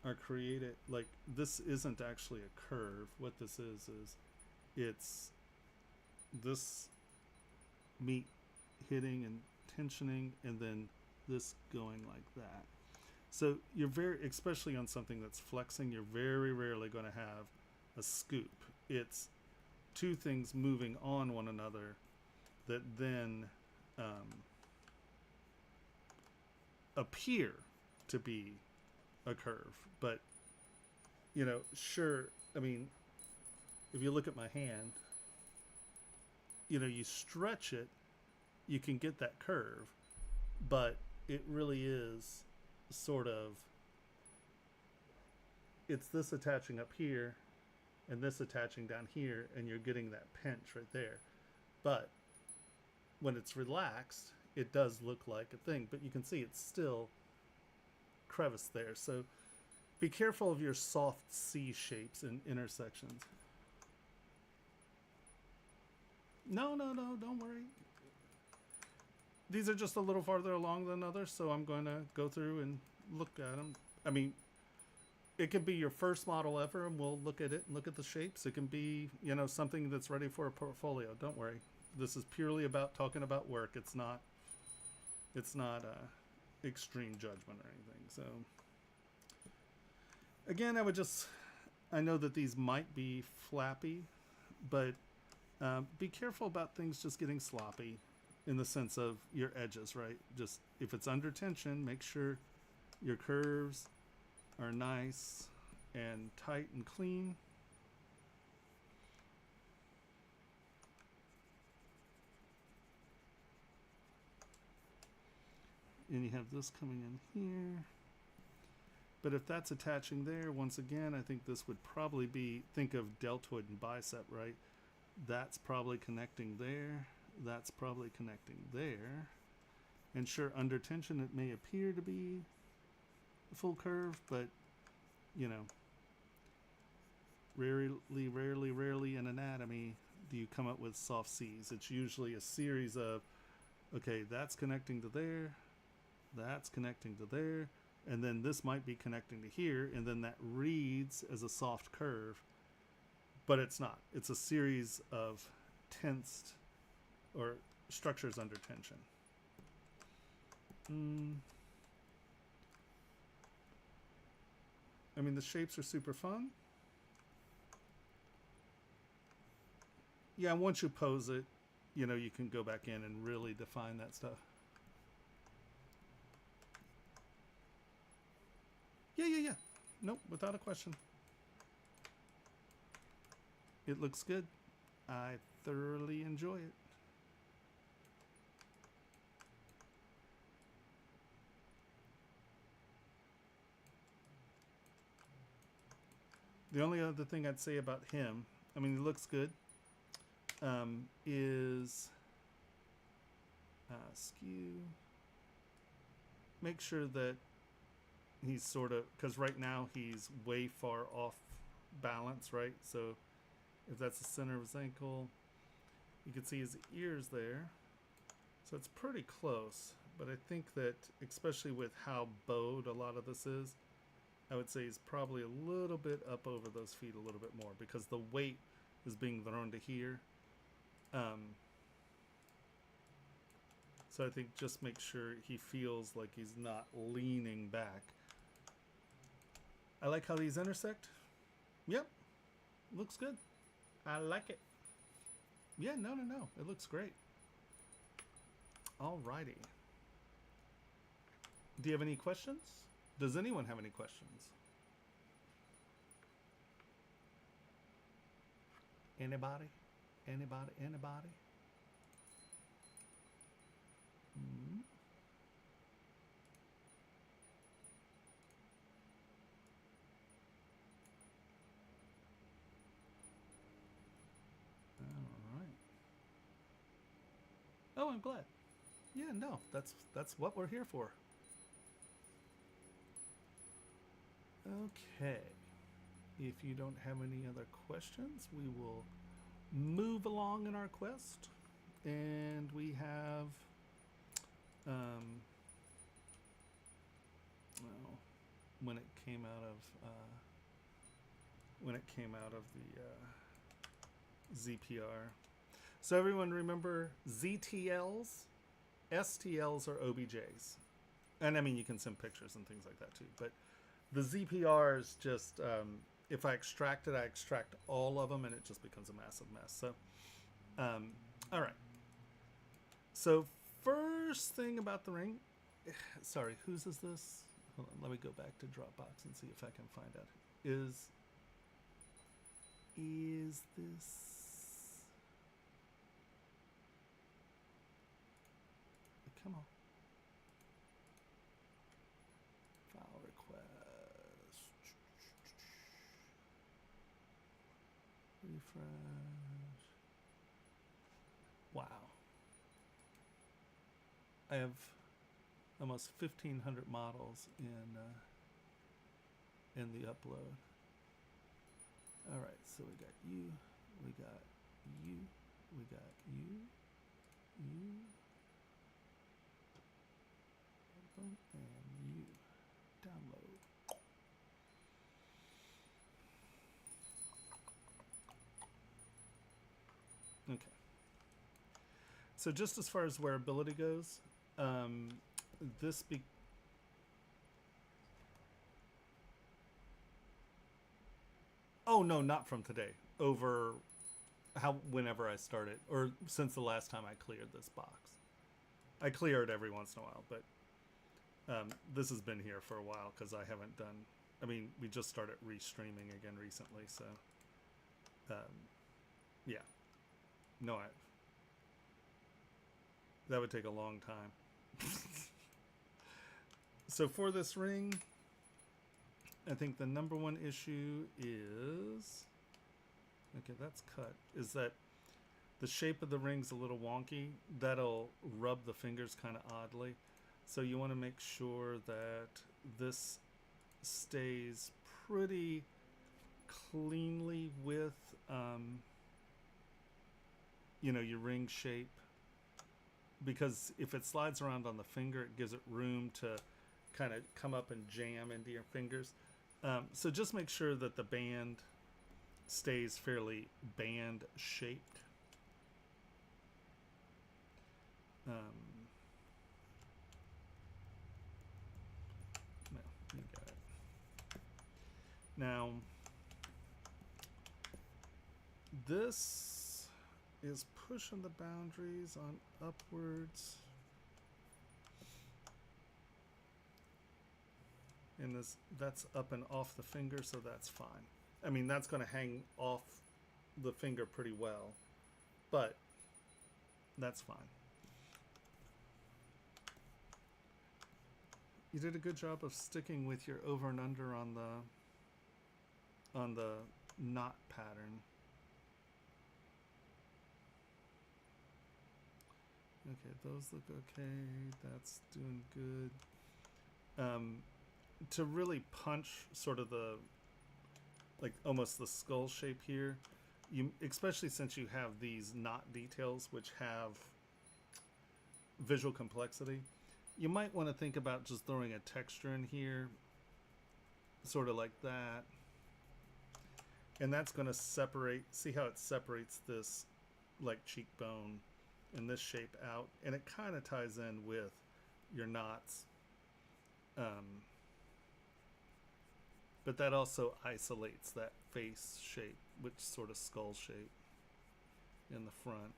are created, like this isn't actually a curve. What this is it's this meat hitting and tensioning, and then this going like that. So you're very, especially on something that's flexing, you're very rarely going to have a scoop. It's two things moving on one another that then appear to be a curve. But, you know, sure, I mean, if you look at my hand, you know, you stretch it, you can get that curve, but it really is sort of, it's this attaching up here and this attaching down here, and you're getting that pinch right there. But when it's relaxed, it does look like a thing, but you can see it's still crevice there. So be careful of your soft C shapes and intersections. No, don't worry. These are just a little farther along than others, so I'm going to go through and look at them. I mean, it could be your first model ever, and we'll look at it and look at the shapes. It can be, you know, something that's ready for a portfolio. Don't worry. This is purely about talking about work. It's not extreme judgment or anything. So again, I know that these might be flappy, but be careful about things just getting sloppy in the sense of your edges, right? Just if it's under tension, make sure your curves are nice and tight and clean. And you have this coming in here. But if that's attaching there, once again, I think this would probably be, think of deltoid and bicep, right? That's probably connecting there. That's probably connecting there. And sure, under tension, it may appear to be a full curve, but, you know, rarely in anatomy do you come up with soft C's. It's usually a series of, okay, that's connecting to there, that's connecting to there, and then this might be connecting to here, and then that reads as a soft curve, but it's not. It's a series of tensed or structures under tension. I mean, the shapes are super fun. Yeah, once you pose it, you know, you can go back in and really define that stuff. Yeah. Nope, without a question. It looks good. I thoroughly enjoy it. The only other thing I'd say about him, I mean, he looks good, is skew. Make sure that he's sort of, because right now he's way far off balance, right? So if that's the center of his ankle, you can see his ears there. So it's pretty close, but I think that especially with how bowed a lot of this is, I would say he's probably a little bit up over those feet a little bit more because the weight is being thrown to here. So I think just make sure he feels like he's not leaning back. I like how these intersect. Yep, looks good. I like it. Yeah, no. It looks great. Alrighty. Do you have any questions? Does anyone have any questions? Anybody? Mm-hmm. All right. Oh, I'm glad. Yeah, no, that's what we're here for. Okay. If you don't have any other questions, we will move along in our quest. and we have well, when it came out of the ZPR. So everyone remember ZTLs, STLs are OBJs, and I mean you can send pictures and things like that too. But the ZPR is just if I extract it, I extract all of them, and it just becomes a massive mess. So, all right. So first thing about the ring, sorry, whose is this? Hold on, let me go back to Dropbox and see if I can find out. Is this? Come on. File request. Refresh. Wow. I have almost 1,500 models in the upload. All right, so we got you, we got you, we got you, and you. Download. Okay. So just as far as wearability goes, this oh no, not from today. Over whenever I started, or since the last time I cleared this box. I clear it every once in a while, but this has been here for a while because I haven't done. I mean, we just started restreaming again recently, so yeah. No, that would take a long time. So for this ring, I think the number one issue is, okay, that's cut, is that the shape of the ring's a little wonky. That'll rub the fingers kind of oddly. So you want to make sure that this stays pretty cleanly with, you know, your ring shape. Because if it slides around on the finger, it gives it room to kind of come up and jam into your fingers. So just make sure that the band stays fairly band shaped. No, you got it. Now, this is pushing the boundaries on upwards. And that's up and off the finger, so that's fine. I mean, that's going to hang off the finger pretty well, but that's fine. You did a good job of sticking with your over and under on the knot pattern. Okay, those look okay. That's doing good. To really punch sort of the, like almost the skull shape here, you, especially since you have these knot details which have visual complexity, you might want to think about just throwing a texture in here, sort of like that. And that's going to separate, see how it separates this like cheekbone and this shape out, and it kind of ties in with your knots. But that also isolates that face shape, which sort of skull shape in the front.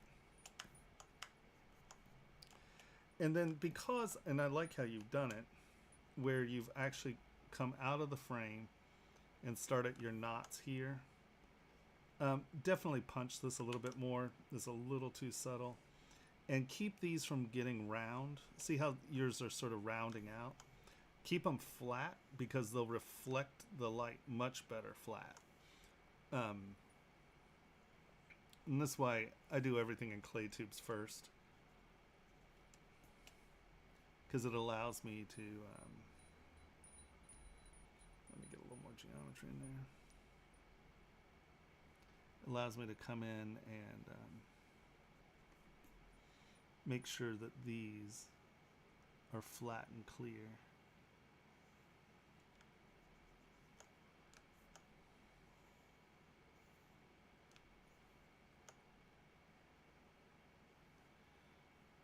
And then because, and I like how you've done it, where you've actually come out of the frame and started your knots here. Definitely punch this a little bit more. It's a little too subtle. And keep these from getting round. See how yours are sort of rounding out? Keep them flat because they'll reflect the light much better flat. And this is why I do everything in clay tubes first, because it allows me to, let me get a little more geometry in there. It allows me to come in and make sure that these are flat and clear.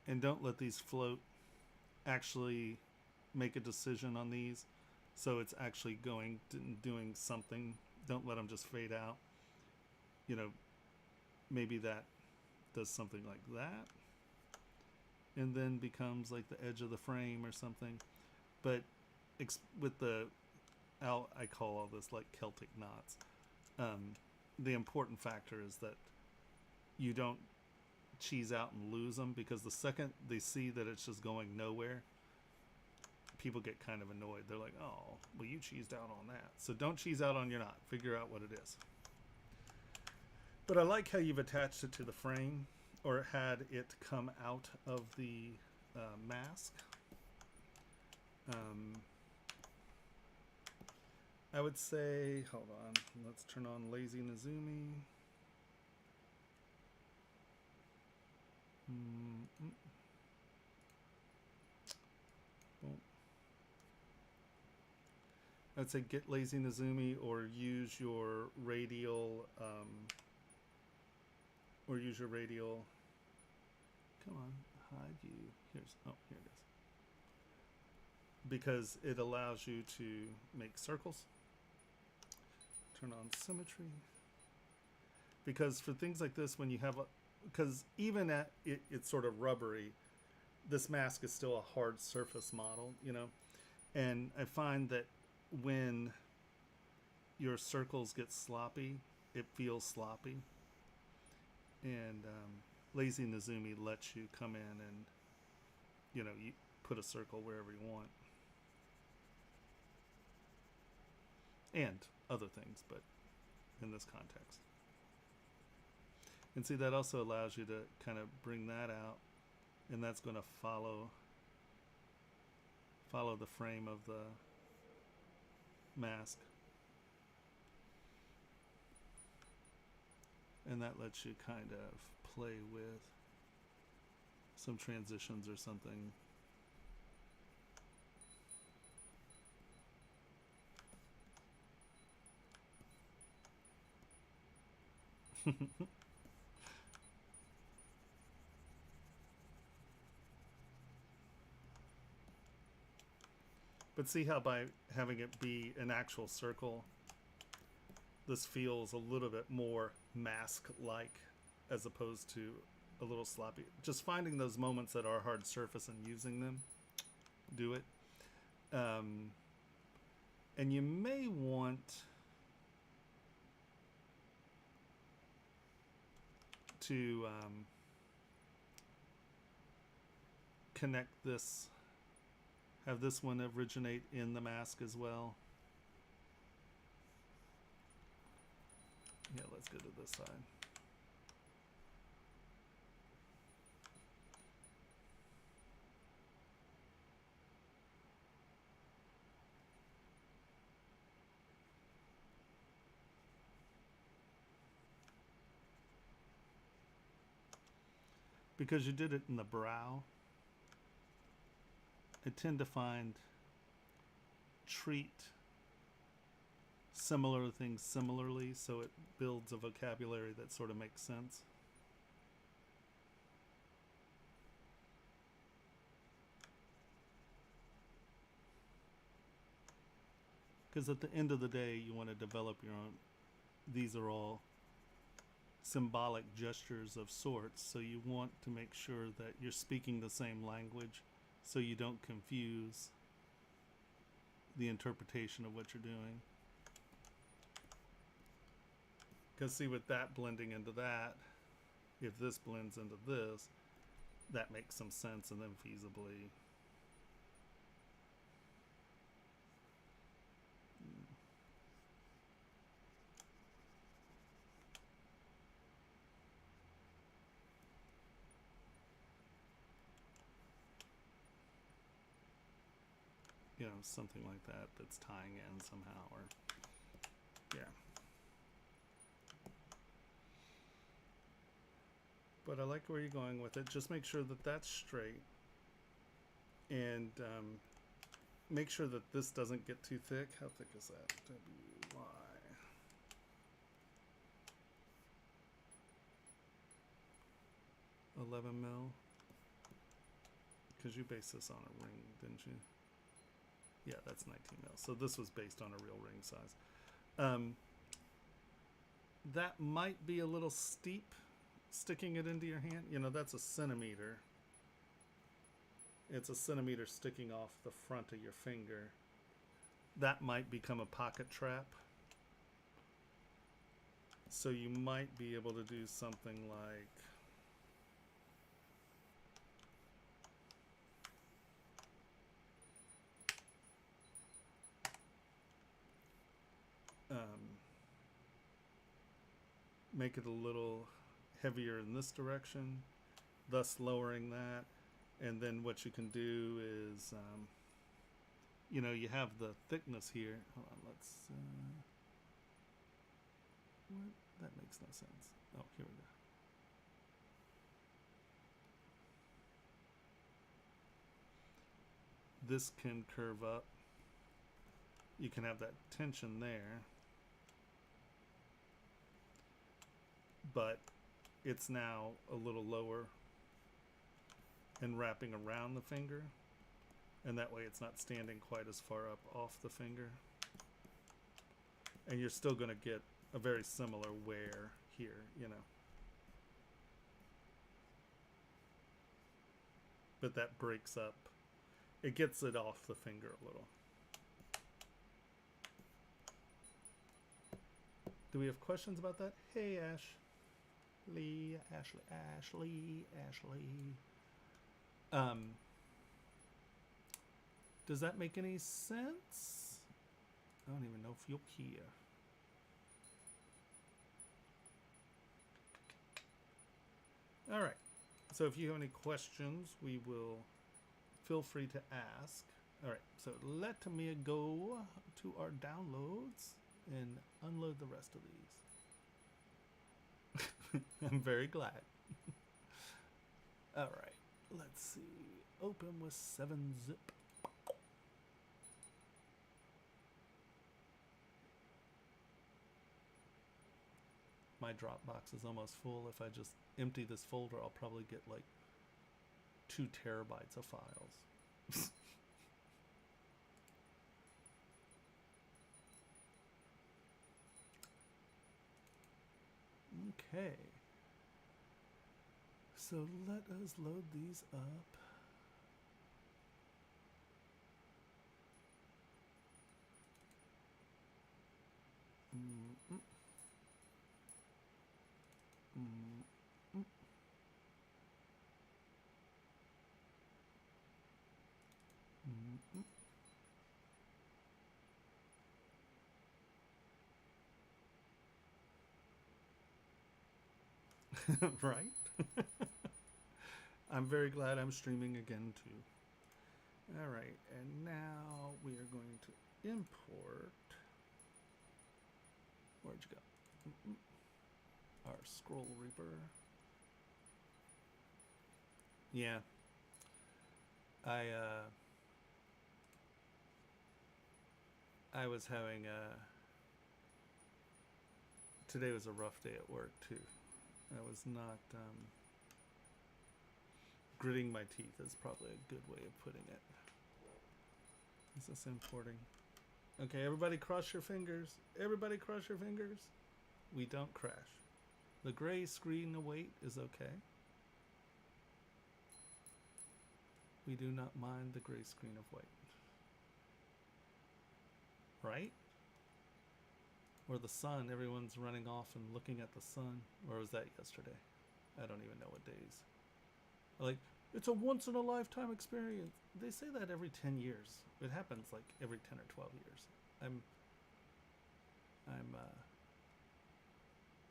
And don't let these float. Actually make a decision on these, so it's actually doing something. Don't let them just fade out. You know, maybe that does something like that, and then becomes like the edge of the frame or something. But with the, I call all this like Celtic knots. The important factor is that you don't cheese out and lose them, because the second they see that it's just going nowhere, people get kind of annoyed. They're like, oh, well, you cheesed out on that. So don't cheese out on your knot. Figure out what it is. But I like how you've attached it to the frame, or had it come out of the mask. I would say, hold on, let's turn on Lazy Nizumi. I'd say get Lazy Nizumi, or use your radial, Come on, hide you. Here it is. Because it allows you to make circles. Turn on symmetry. Because for things like this, when you have because even at it's sort of rubbery, this mask is still a hard surface model, you know? And I find that when your circles get sloppy, it feels sloppy. And Lazy Nizumi lets you come in and, you know, you put a circle wherever you want. And other things, but in this context. And see, that also allows you to kind of bring that out, and that's going to follow the frame of the mask. And that lets you kind of play with some transitions or something. But see how by having it be an actual circle, this feels a little bit more mask-like as opposed to a little sloppy. Just finding those moments that are hard surface and using them, do it. And you may want to connect this, have this one originate in the mask as well. Yeah, let's go to this side. Because you did it in the brow, I tend to treat similar things similarly, so it builds a vocabulary that sort of makes sense. Because at the end of the day, you want to develop your own. These are all symbolic gestures of sorts, so you want to make sure that you're speaking the same language, so you don't confuse the interpretation of what you're doing. Because see, with that blending into that, if this blends into this, that makes some sense, and then feasibly you know, something like that that's tying in somehow, or yeah. But I like where you're going with it. Just make sure that that's straight. And make sure that this doesn't get too thick. How thick is that? WY. 11 mil. Because you based this on a ring, didn't you? Yeah, that's 19 mil. So this was based on a real ring size. That might be a little steep, sticking it into your hand. You know, that's a centimeter. It's a centimeter sticking off the front of your finger. That might become a pocket trap. So you might be able to do something like... make it a little heavier in this direction, thus lowering that. And then what you can do is, you know, you have the thickness here. Hold on, let's... what? That makes no sense. Oh, here we go. This can curve up. You can have that tension there. But it's now a little lower and wrapping around the finger, and that way it's not standing quite as far up off the finger, and you're still going to get a very similar wear here, you know, but that breaks up, it gets it off the finger a little. Do we have questions about that? Hey, Ashley. Does that make any sense? I don't even know if you're here. All right. So if you have any questions, we will feel free to ask. All right. So let me go to our downloads and unload the rest of these. I'm very glad. All right. Let's see. Open with 7-zip. My Dropbox is almost full. If I just empty this folder, I'll probably get like 2 terabytes of files. Okay. So let us load these up. Right? I'm very glad I'm streaming again too. All right, and now we are going to import. Where'd you go? Our scroll reaper. Yeah. I was having today was a rough day at work too. I was not gritting my teeth is probably a good way of putting it. Is this importing? Okay, everybody cross your fingers. Everybody cross your fingers. We don't crash. The gray screen await is okay. We do not mind the gray screen of white. Right? Or the sun, everyone's running off and looking at the sun. Or was that yesterday? I don't even know what days. Like, it's a once in a lifetime experience. They say that every 10 years. It happens like every 10 or 12 years. I'm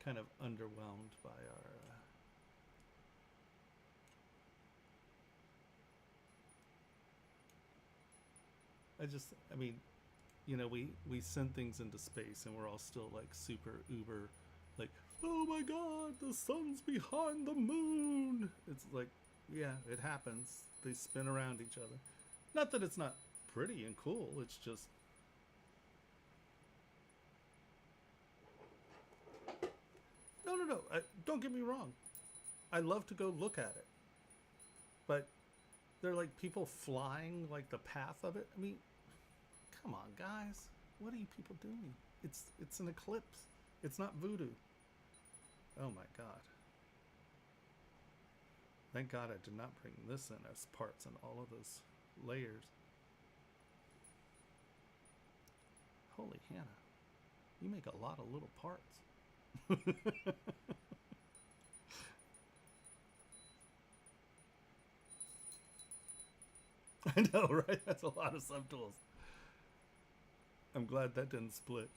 kind of underwhelmed by our I mean, you know, we send things into space and we're all still like super uber Like, oh my god, the sun's behind the moon. It's like, yeah, it happens. They spin around each other. Not that it's not pretty and cool, it's just. No, no, no. Don't get me wrong. I love to go look at it. But they're like people flying like the path of it. I mean, come on, guys. What are you people doing? It's an eclipse. It's not voodoo. Oh my god. Thank God I did not bring this in as parts and all of those layers. Holy Hannah. You make a lot of little parts. I know, right? That's a lot of subtools. I'm glad that didn't split.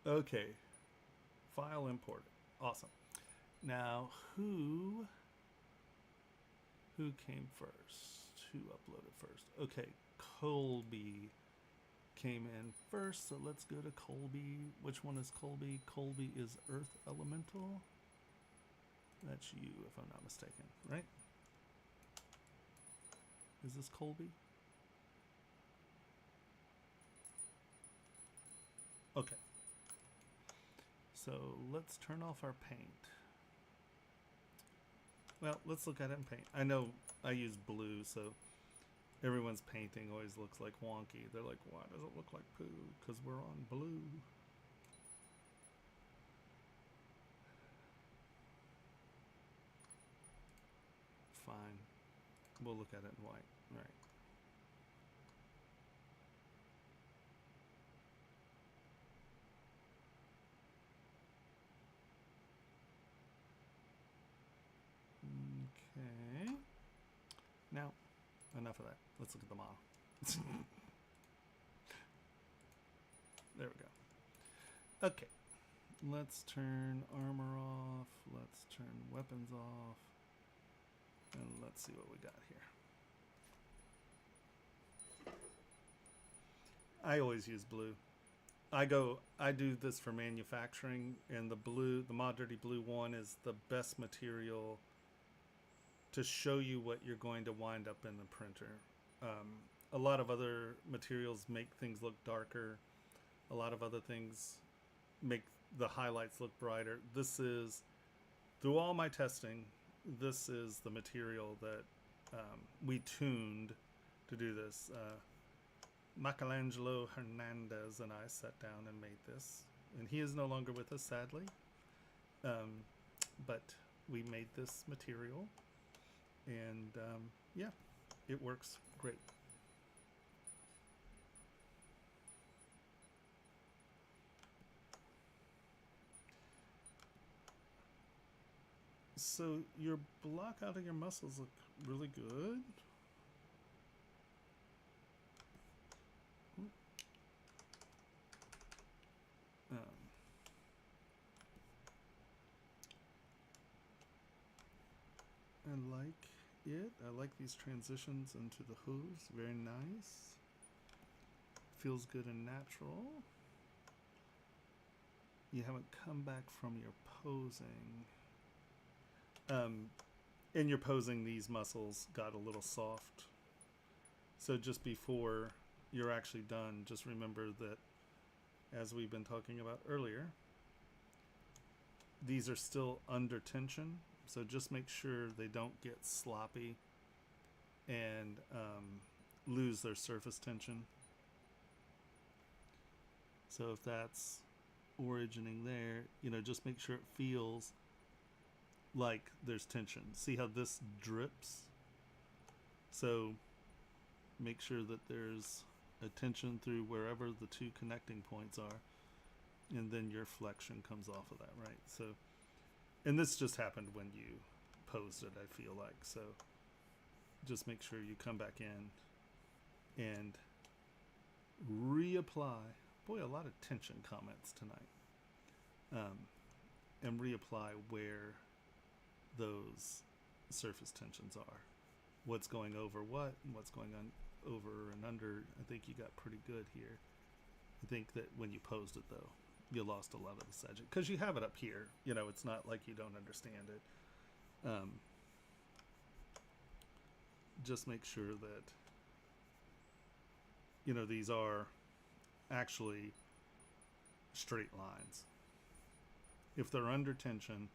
Okay. File imported. Awesome. Now, who came first? Who uploaded first? Okay, Colby came in first, so let's go to Colby. Which one is Colby? Colby is Earth Elemental. That's you, if I'm not mistaken, right? Is this Colby? Okay. So let's turn off our paint. Well, let's look at it in paint. I know I use blue, so everyone's painting always looks like wonky. They're like, why does it look like poo? Because we're on blue. Fine. We'll look at it in white. Right. Okay. Now, enough of that. Let's look at the model. There we go. Okay. Let's turn armor off. Let's turn weapons off. And let's see what we got here. I always use blue. I do this for manufacturing, and the Mod Dirty Blue 1 is the best material to show you what you're going to wind up in the printer. A lot of other materials make things look darker. A lot of other things make the highlights look brighter. This is, through all my testing, this is the material that we tuned to do this. Michelangelo Hernandez and I sat down and made this, and he is no longer with us, sadly, but we made this material, and yeah, it works great. So your block out of your muscles look really good. I like it. I like these transitions into the hooves. Very nice. Feels good and natural. You haven't come back from your posing. In your posing, these muscles got a little soft. So just before you're actually done, just remember that, as we've been talking about earlier, these are still under tension. So just make sure they don't get sloppy and lose their surface tension. So if that's origining there, just make sure it feels like there's tension. See how this drips? So make sure that there's a tension through wherever the two connecting points are, and then your flexion comes off of that, right? So, and this just happened when you posed it, I feel like. So just make sure you come back in and reapply. Boy, a lot of tension comments tonight. And reapply where those surface tensions are. what's going over what and what's going on over and under. I think you got pretty good here. I think that when you posed it, though, you lost a lot of the subject because you have it up here. You know, it's not like you don't understand it. Just make sure that, you know, these are actually straight lines. If they're under tension,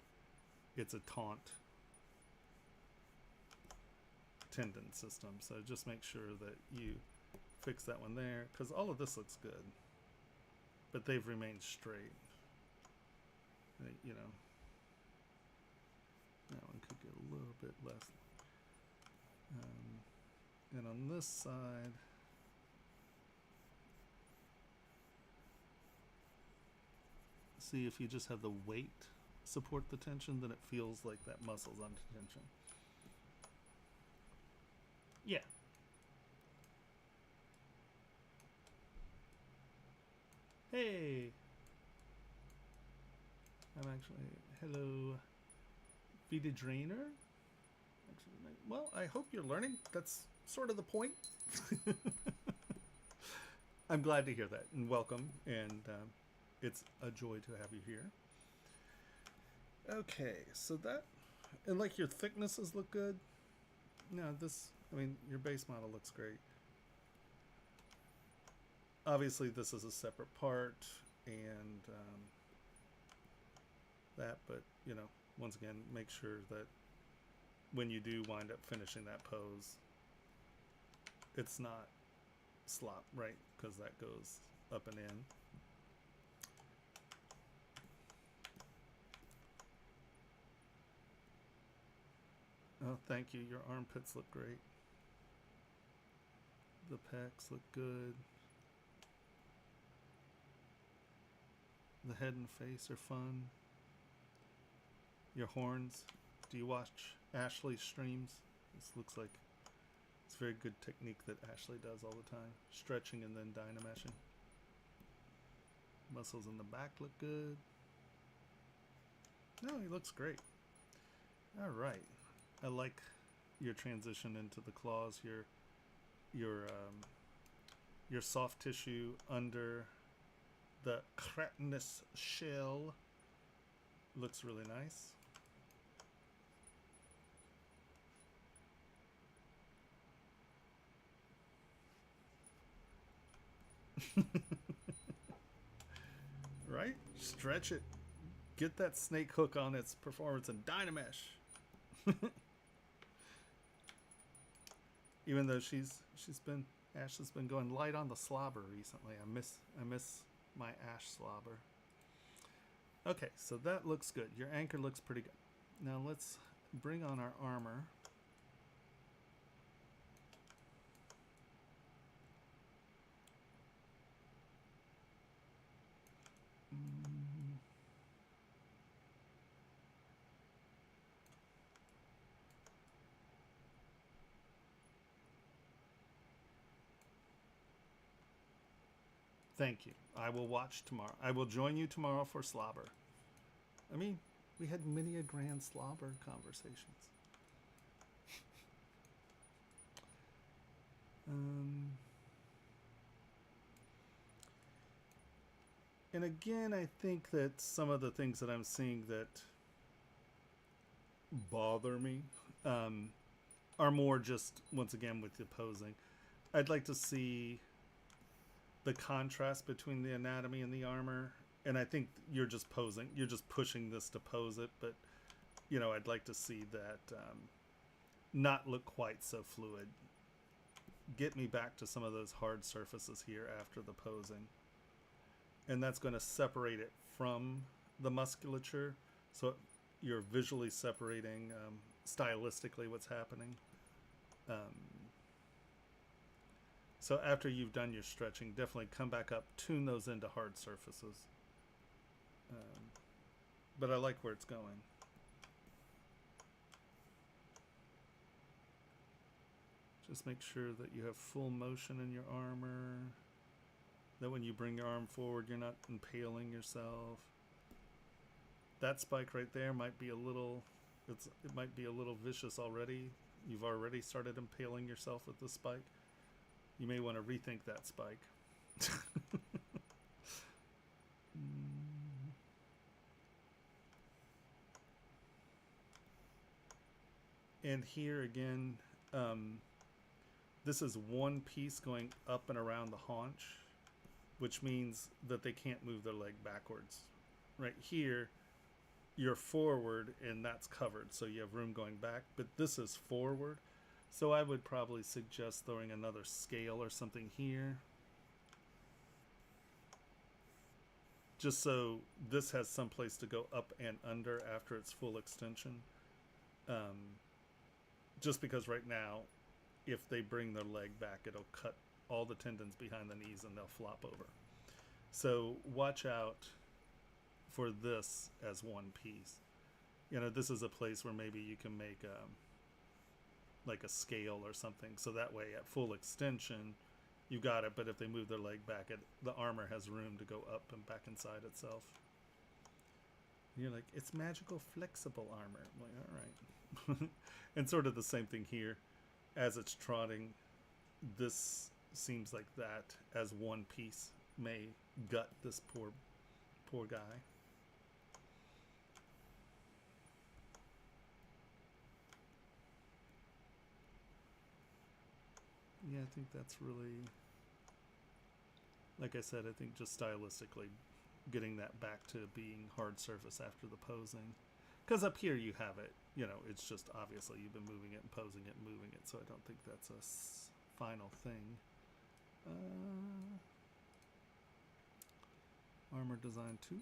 it's a taut tendon system. So just make sure that you fix that one there, because all of this looks good, but they've remained straight. You know, that one could get a little bit less. And on this side, see, if you just have the weight support the tension, then it feels like that muscle's under tension. Yeah. Hey. I'm actually, hello, Vita Drainer. Actually, well, I hope you're learning. That's sort of the point. I'm glad to hear that, and welcome, and it's a joy to have you here. Okay, so that, and like your thicknesses look good. No, this, I mean, your base model looks great. Obviously, this is a separate part, and that, but, you know, once again, make sure that when you do wind up finishing that pose, it's not slop, right? Because that goes up and in. Oh, thank you. Your armpits look great. The pecs look good. The head and face are fun. Your horns. Do you watch Ashley's streams? This looks like it's very good technique that Ashley does all the time. Stretching and then dynameshing. Muscles in the back look good. No, he looks great. All right. I like your transition into the claws. Your soft tissue under the cretinous shell looks really nice. Right? Stretch it. Get that snake hook on its performance and dynamesh. Even though Ash has been going light on the slobber recently. I miss my Ash slobber. Okay, so that looks good. Your anchor looks pretty good. Now let's bring on our armor. Thank you. I will watch tomorrow. I will join you tomorrow for slobber. I mean, we had many a grand slobber conversations. And again, I think that some of the things that I'm seeing that bother me are more just, once again, with the posing. I'd like to see the contrast between the anatomy and the armor. And I think you're just posing. You're just pushing this to pose it. But, you know, I'd like to see that not look quite so fluid. Get me back to some of those hard surfaces here after the posing. And that's going to separate it from the musculature. So you're visually separating stylistically what's happening. So after you've done your stretching, definitely come back up, tune those into hard surfaces. But I like where it's going. Just make sure that you have full motion in your armor. That when you bring your arm forward, you're not impaling yourself. That spike right there might be a little, it might be a little vicious already. you've already started impaling yourself with the spike, you may want to rethink that spike. And here again, this is one piece going up and around the haunch, which means that they can't move their leg backwards. Right here, you're forward and that's covered, so you have room going back, but this is forward. So I would probably suggest throwing another scale or something here. Just so this has some place to go up and under after its full extension. Just because right now, if they bring their leg back, it'll cut all the tendons behind the knees and they'll flop over. So watch out for this as one piece. You know, this is a place where maybe you can make like a scale or something. So that way at full extension, you got it. But if they move their leg back, the armor has room to go up and back inside itself. And you're like, it's magical flexible armor. I'm like, all right. And sort of the same thing here. As it's trotting, this seems like that as one piece may gut this poor guy. Yeah, I think that's really, like I said, I think just stylistically getting that back to being hard surface after the posing. Because up here you have it, you know, it's just obviously you've been moving it and posing it and moving it, so I don't think that's a final thing. Armor design 2.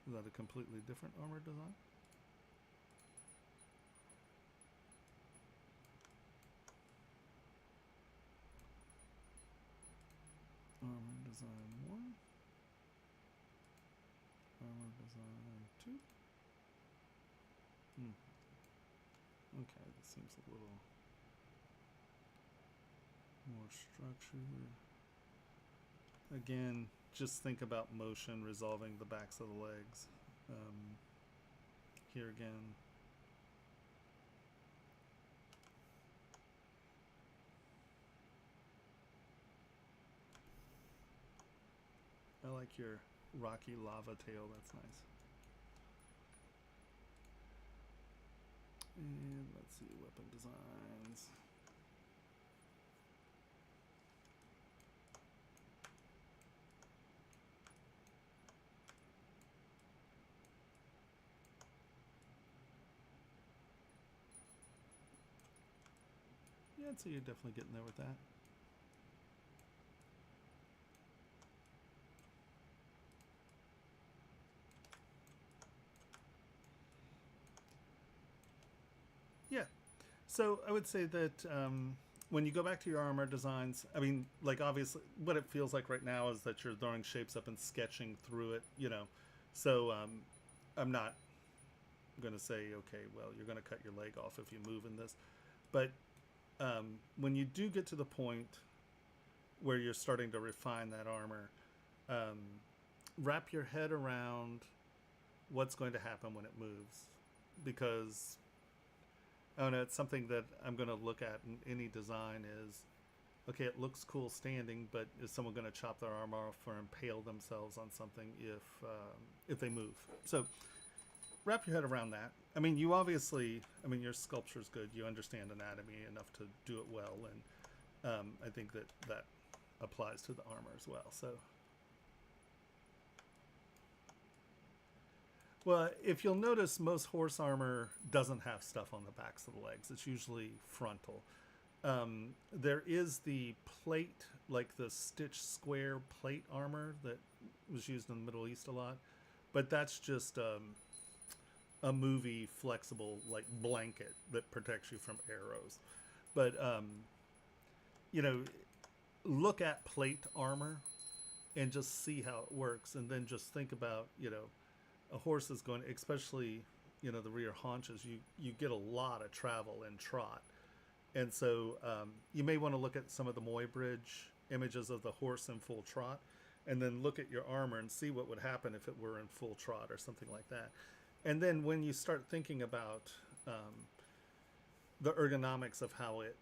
Is that a completely different armor design? Armor design 1. Armor design 2. Okay, this seems a little more structured. Again, just think about motion resolving the backs of the legs. Here again. I like your rocky lava tail, that's nice. And let's see, weapon designs. Yeah, I'd say you're definitely getting there with that. Yeah. So I would say that when you go back to your armor designs, I mean, like obviously what it feels like right now is that you're throwing shapes up and sketching through it, you know. So I'm not going to say, okay, well, you're going to cut your leg off if you move in this. But when you do get to the point where you're starting to refine that armor, wrap your head around what's going to happen when it moves. Because I don't know, it's something that I'm going to look at in any design is, okay, it looks cool standing, but is someone going to chop their arm off or impale themselves on something if they move? So wrap your head around that. I mean, you obviously, I mean, your sculpture's good. You understand anatomy enough to do it well, and I think that applies to the armor as well. So, well, if you'll notice, most horse armor doesn't have stuff on the backs of the legs. It's usually frontal. There is the plate, like the stitch square plate armor that was used in the Middle East a lot, but that's just a movie flexible like blanket that protects you from arrows. But you know, look at plate armor and just see how it works, and then just think about, you know, a horse is going, especially, you know, the rear haunches, you get a lot of travel and trot. And so you may want to look at some of the Muybridge images of the horse in full trot, and then look at your armor and see what would happen if it were in full trot or something like that. And then when you start thinking about the ergonomics of how it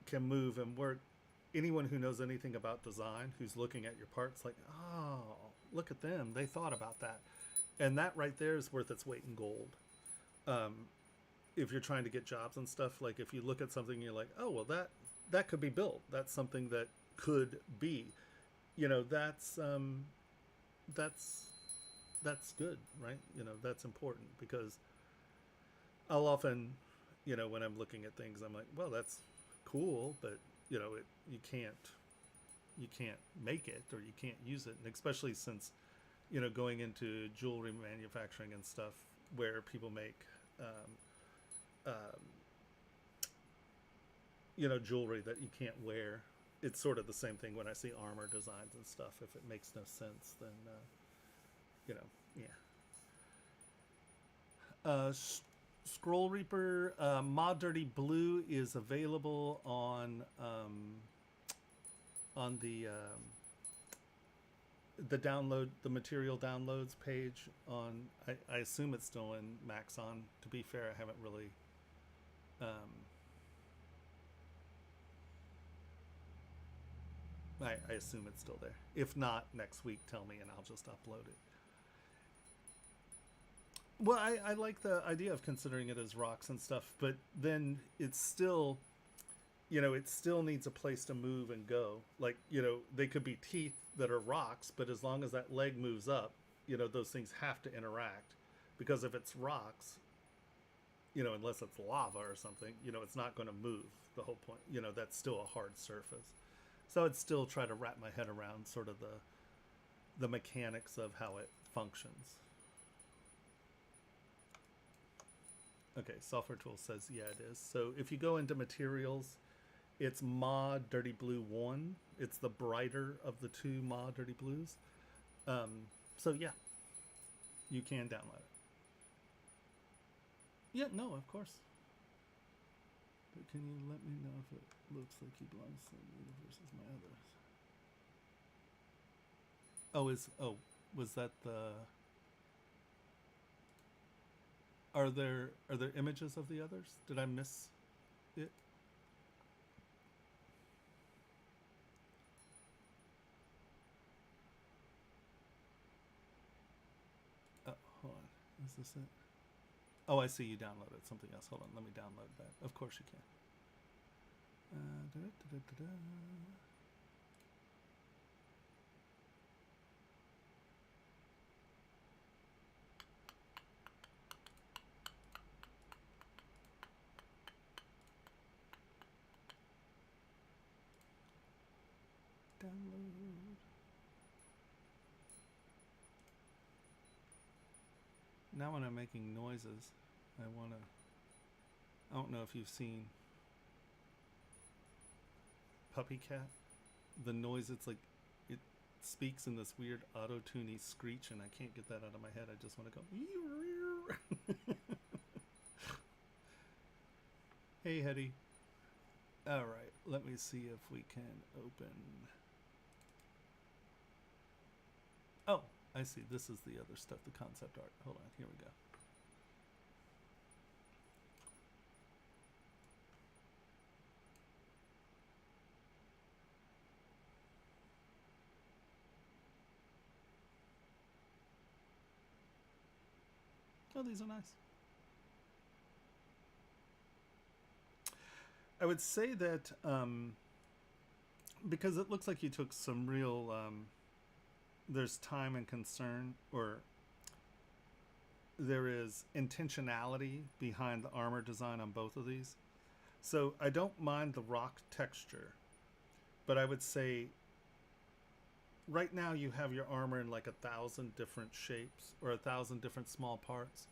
can move and work. Anyone who knows anything about design, who's looking at your parts, like, oh, look at them, they thought about that, and that right there is worth its weight in gold. If you're trying to get jobs and stuff, like if you look at something and you're like, oh well, that could be built, that's something that could be, that's good, right? That's important, because I'll often, when I'm looking at things, I'm like, well, that's cool, but you can't make it, or you can't use it. And especially since, going into jewelry manufacturing and stuff, where people make, jewelry that you can't wear. It's sort of the same thing when I see armor designs and stuff. If it makes no sense, then, yeah. Scroll Reaper Mod Dirty Blue is available on the material downloads page on. I assume it's still in Maxon. To be fair, I haven't really. I assume it's still there. If not, next week tell me and I'll just upload it. Well, I like the idea of considering it as rocks and stuff, but then it's still, it still needs a place to move and go. Like, they could be teeth that are rocks, but as long as that leg moves up, those things have to interact. Because if it's rocks, unless it's lava or something, it's not going to move. The whole point, that's still a hard surface. So I'd still try to wrap my head around sort of the mechanics of how it functions. Okay, Software Tool says, yeah, it is. So if you go into materials, it's Mod Dirty Blue 1. It's the brighter of the two Mod Dirty Blues. So yeah, you can download it. Yeah, no, of course. But can you let me know if it looks like he belongs to me versus my others? Was that the... Are there images of the others? Did I miss it? Oh, hold on. Is this it? Oh, I see you downloaded something else. Hold on, let me download that. Of course you can. Download. Now when I'm making noises, I don't know if you've seen Puppy Cat. The noise, it's like, it speaks in this weird auto-tuney screech, and I can't get that out of my head. I just want to go. Hey, Hetty. Alright, let me see if we can open... Oh, I see. This is the other stuff, the concept art. Hold on, here we go. Oh, these are nice. I would say that because it looks like you took some real there's time and concern, or there is intentionality behind the armor design on both of these. So I don't mind the rock texture, but I would say right now you have your armor in like 1,000 different shapes or 1,000 different small parts.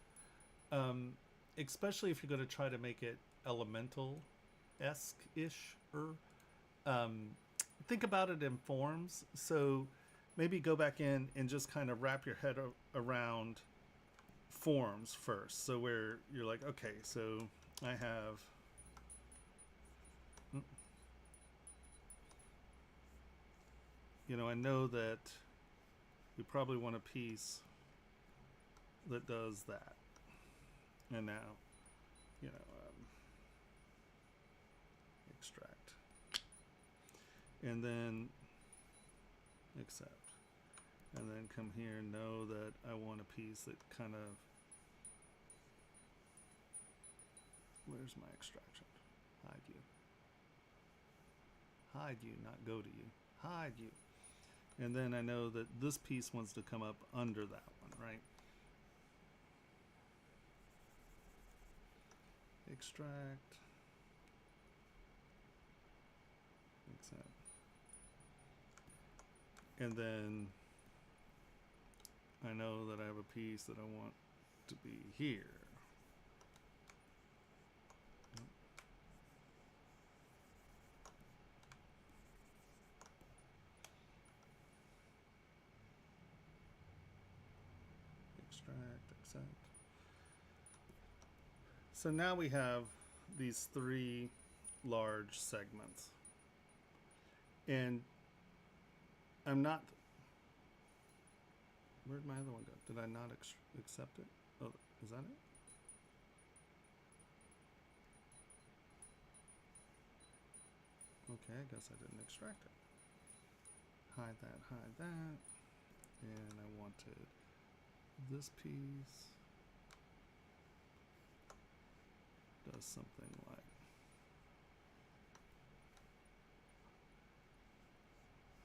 Especially if you're going to try to make it elemental-esque-ish. Think about it in forms. So maybe go back in and just kind of wrap your head around forms first. So where you're like, okay, so I have... I know that you probably want a piece that does that. And now, and then accept. And then come here and know that I want a piece that kind of, where's my extraction? Hide you. Hide you, not go to you. Hide you. And then I know that this piece wants to come up under that one, right? Extract. Accept. And then I know that I have a piece that I want to be here. Extract, accept. So now we have these three large segments. And I'm not. Where'd my other one go? Did I not accept it? Oh, is that it? Okay, I guess I didn't extract it. Hide that, hide that. And I wanted this piece. Does something like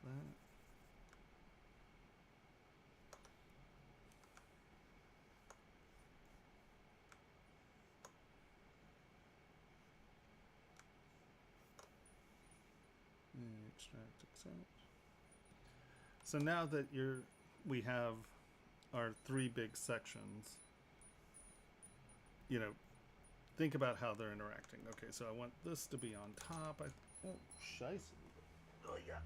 that. And extract, accept. So now that we have our three big sections, you know, think about how they're interacting. Okay, so I want this to be on top. Oh, scheisse. Oh, yeah.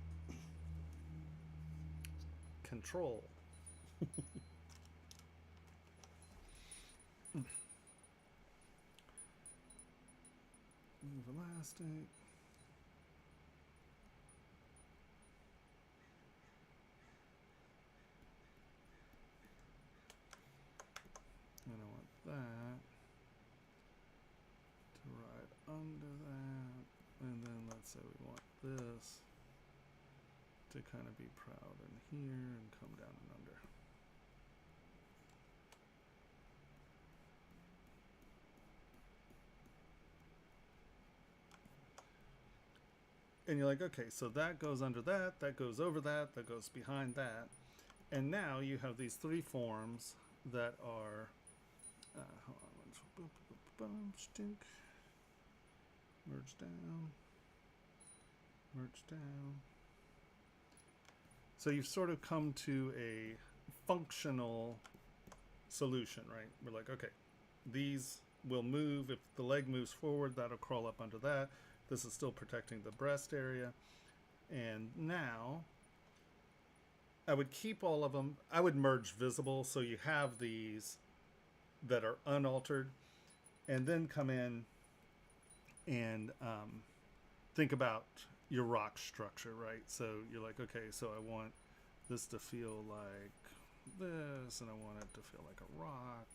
Control. Move elastic. And I want that to ride under that. And then let's say we want this to kind of be proud in here and come down and under. And you're like, okay, so that goes under that, that goes over that, that goes behind that. And now you have these three forms that are, hold on, stink. Merge down, merge down. So you've sort of come to a functional solution, right? We're like, okay, these will move. If the leg moves forward, that'll crawl up under that. This is still protecting the breast area. And now I would keep all of them. I would merge visible, so you have these that are unaltered, and then come in and think about your rock structure, right? So you're like, okay, so I want this to feel like this, and I want it to feel like a rock.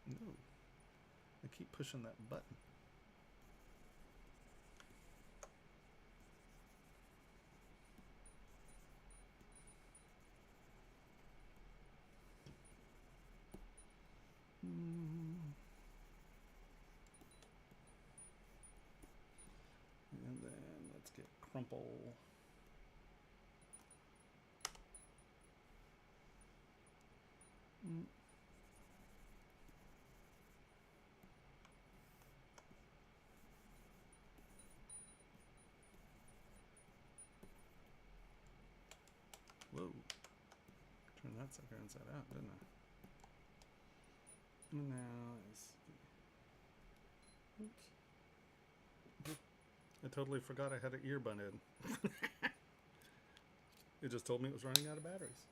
No, I keep pushing that button. And then let's get crumple. Whoa. Turn that sucker inside out, didn't I? Now oops. I totally forgot I had an earbud in. It just told me it was running out of batteries.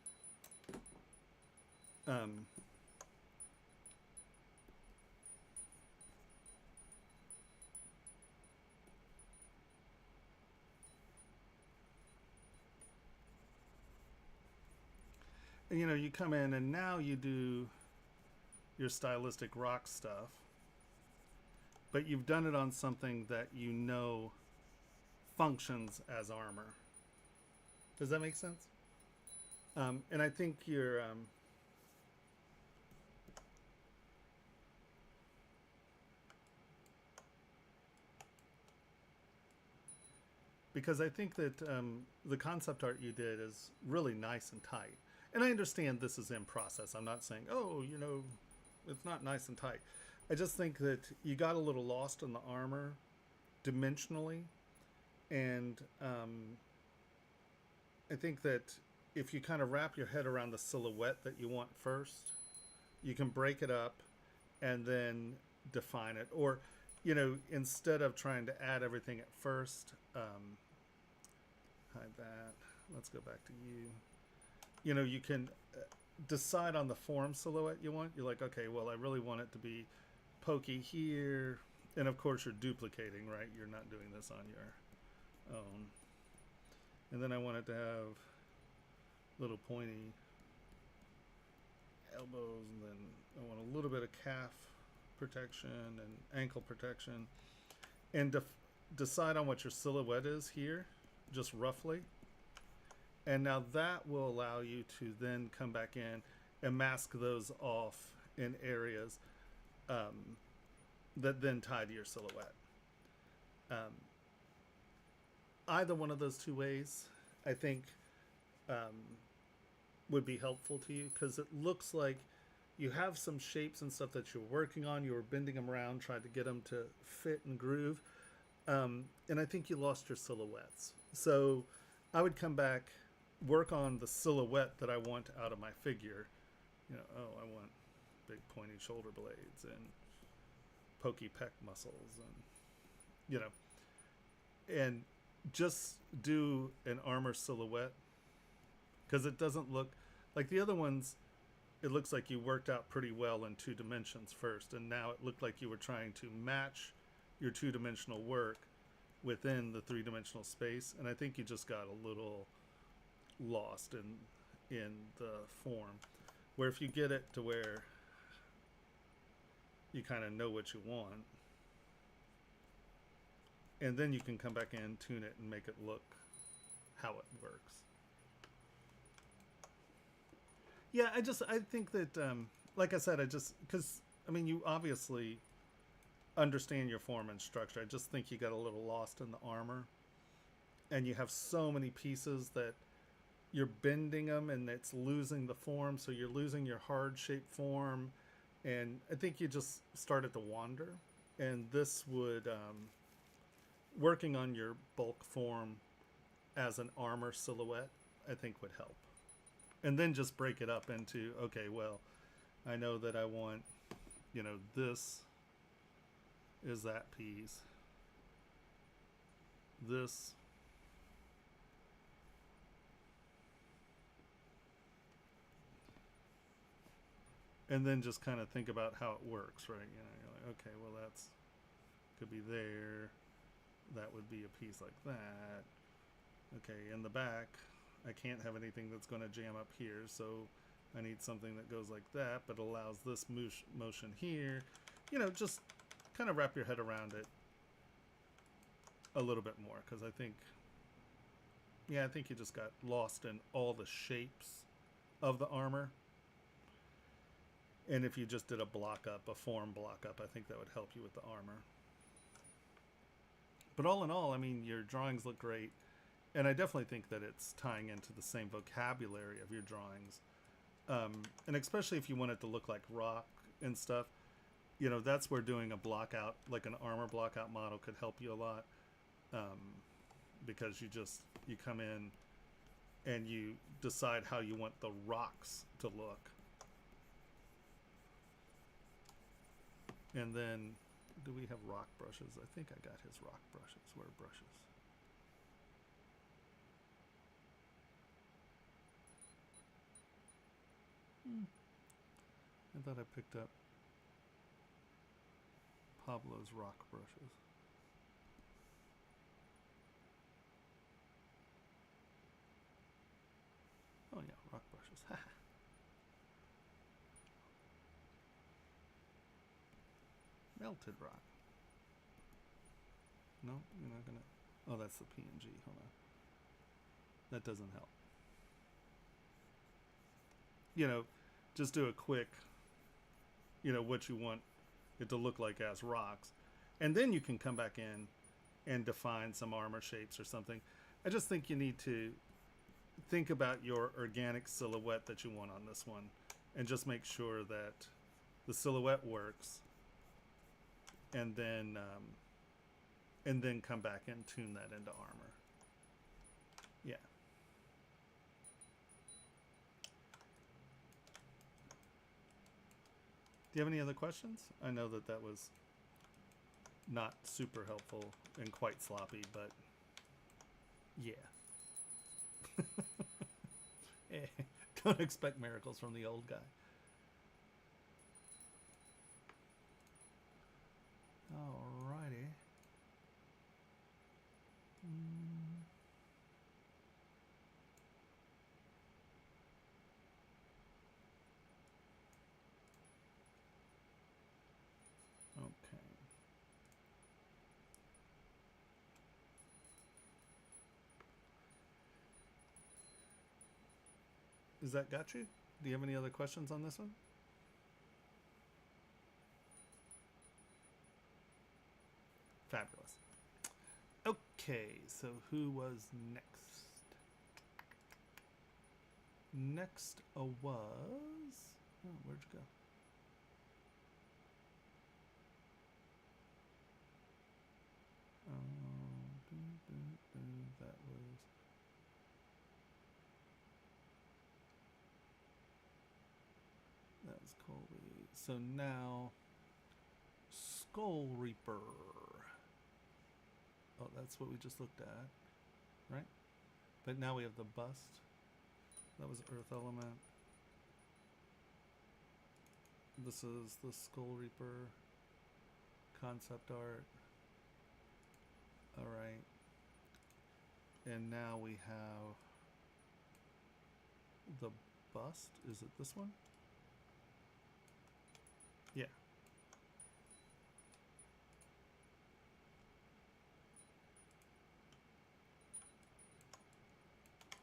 You know, you come in and now you do your stylistic rock stuff, but you've done it on something that you know functions as armor. Does that make sense? And I think you're because I think that the concept art you did is really nice and tight. And I understand this is in process. I'm not saying, oh, it's not nice and tight. I just think that you got a little lost in the armor dimensionally. And I think that if you kind of wrap your head around the silhouette that you want first, you can break it up and then define it. Or, instead of trying to add everything at first, hide that. Let's go back to you. You can decide on the form silhouette you want. You're like, okay, well, I really want it to be pokey here. And of course, you're duplicating, right? You're not doing this on your own. And then I want it to have little pointy elbows, and then I want a little bit of calf protection and ankle protection. And decide on what your silhouette is here, just roughly. And now that will allow you to then come back in and mask those off in areas that then tie to your silhouette. Either one of those two ways, I think, would be helpful to you, because it looks like you have some shapes and stuff that you're working on. You were bending them around, trying to get them to fit and groove. And I think you lost your silhouettes. So I would come back, work on the silhouette that I want out of my figure. I want big pointy shoulder blades and pokey pec muscles, and and just do an armor silhouette, because it doesn't look like the other ones. It looks like you worked out pretty well in 2 dimensions first, and now it looked like you were trying to match your 2-dimensional work within the 3-dimensional space, and I think you just got a little lost in the form. Where if you get it to where you kind of know what you want, and then you can come back in, tune it, and make it look how it works. Yeah, I think that, like I said, because you obviously understand your form and structure. I just think you got a little lost in the armor, and you have so many pieces that you're bending them and it's losing the form, so you're losing your hard shaped form, and I think you just started to wander. And this would working on your bulk form as an armor silhouette, I think, would help. And then just break it up into, okay, well, I know that I want, this is that piece, this and then just kind of think about how it works, right? You're like, okay, well, that's could be there, that would be a piece like that. Okay, in the back I can't have anything that's going to jam up here, so I need something that goes like that but allows this motion here. Just kind of wrap your head around it a little bit more, because I think you just got lost in all the shapes of the armor. And if you just did a form block up, I think that would help you with the armor. But all in all, your drawings look great. And I definitely think that it's tying into the same vocabulary of your drawings. And especially if you want it to look like rock and stuff, that's where doing a block out, like an armor block out model, could help you a lot. Because you come in and you decide how you want the rocks to look. And then, do we have rock brushes? I think I got his rock brushes. Where are brushes? I thought I picked up Pablo's rock brushes. Oh yeah, rock brushes. Melted rock. No, you're not gonna. Oh, that's the PNG. Hold on. That doesn't help. Just do a quick, what you want it to look like as rocks. And then you can come back in and define some armor shapes or something. I just think you need to think about your organic silhouette that you want on this one and just make sure that the silhouette works, and then come back and tune that into armor. Yeah. Do you have any other questions? I know that was not super helpful and quite sloppy, but yeah. Don't expect miracles from the old guy. Alrighty. Okay. Is that got you? Do you have any other questions on this one? Fabulous. Okay, so who was next? Next was... Oh, where'd you go? That was... That was Colby. So now... Skull Reaper. Oh, that's what we just looked at, right? But now we have the bust. That was Earth Element. This is the Skull Reaper concept art. All right. And now we have the bust. Is it this one? Yeah.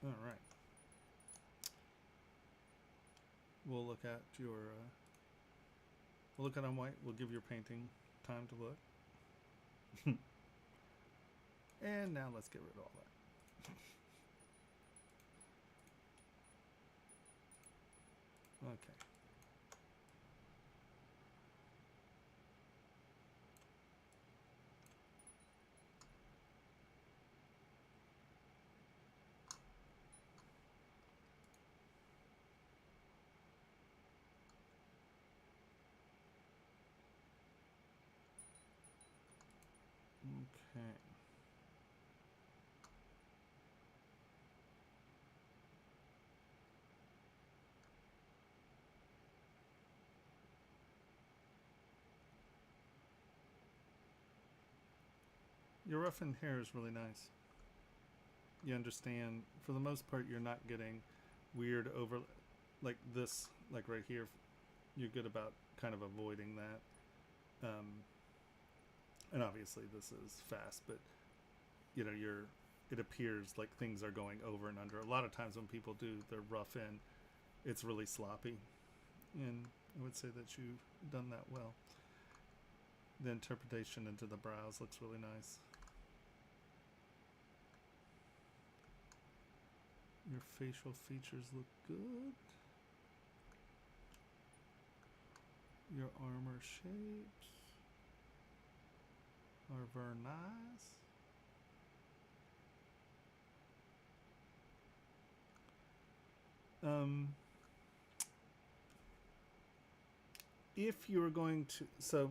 All right. We'll look at your. We'll look at on white. We'll give your painting time to look. And now let's get rid of all that. Okay. Okay. Your roughened hair is really nice. You understand, for the most part, you're not getting weird over, like this, like right here. You're good about kind of avoiding that. And obviously this is fast, but it appears like things are going over and under. A lot of times when people do their rough in, it's really sloppy. And I would say that you've done that well. The interpretation into the brows looks really nice. Your facial features look good. Your armor shapes are very nice. If you're going to, so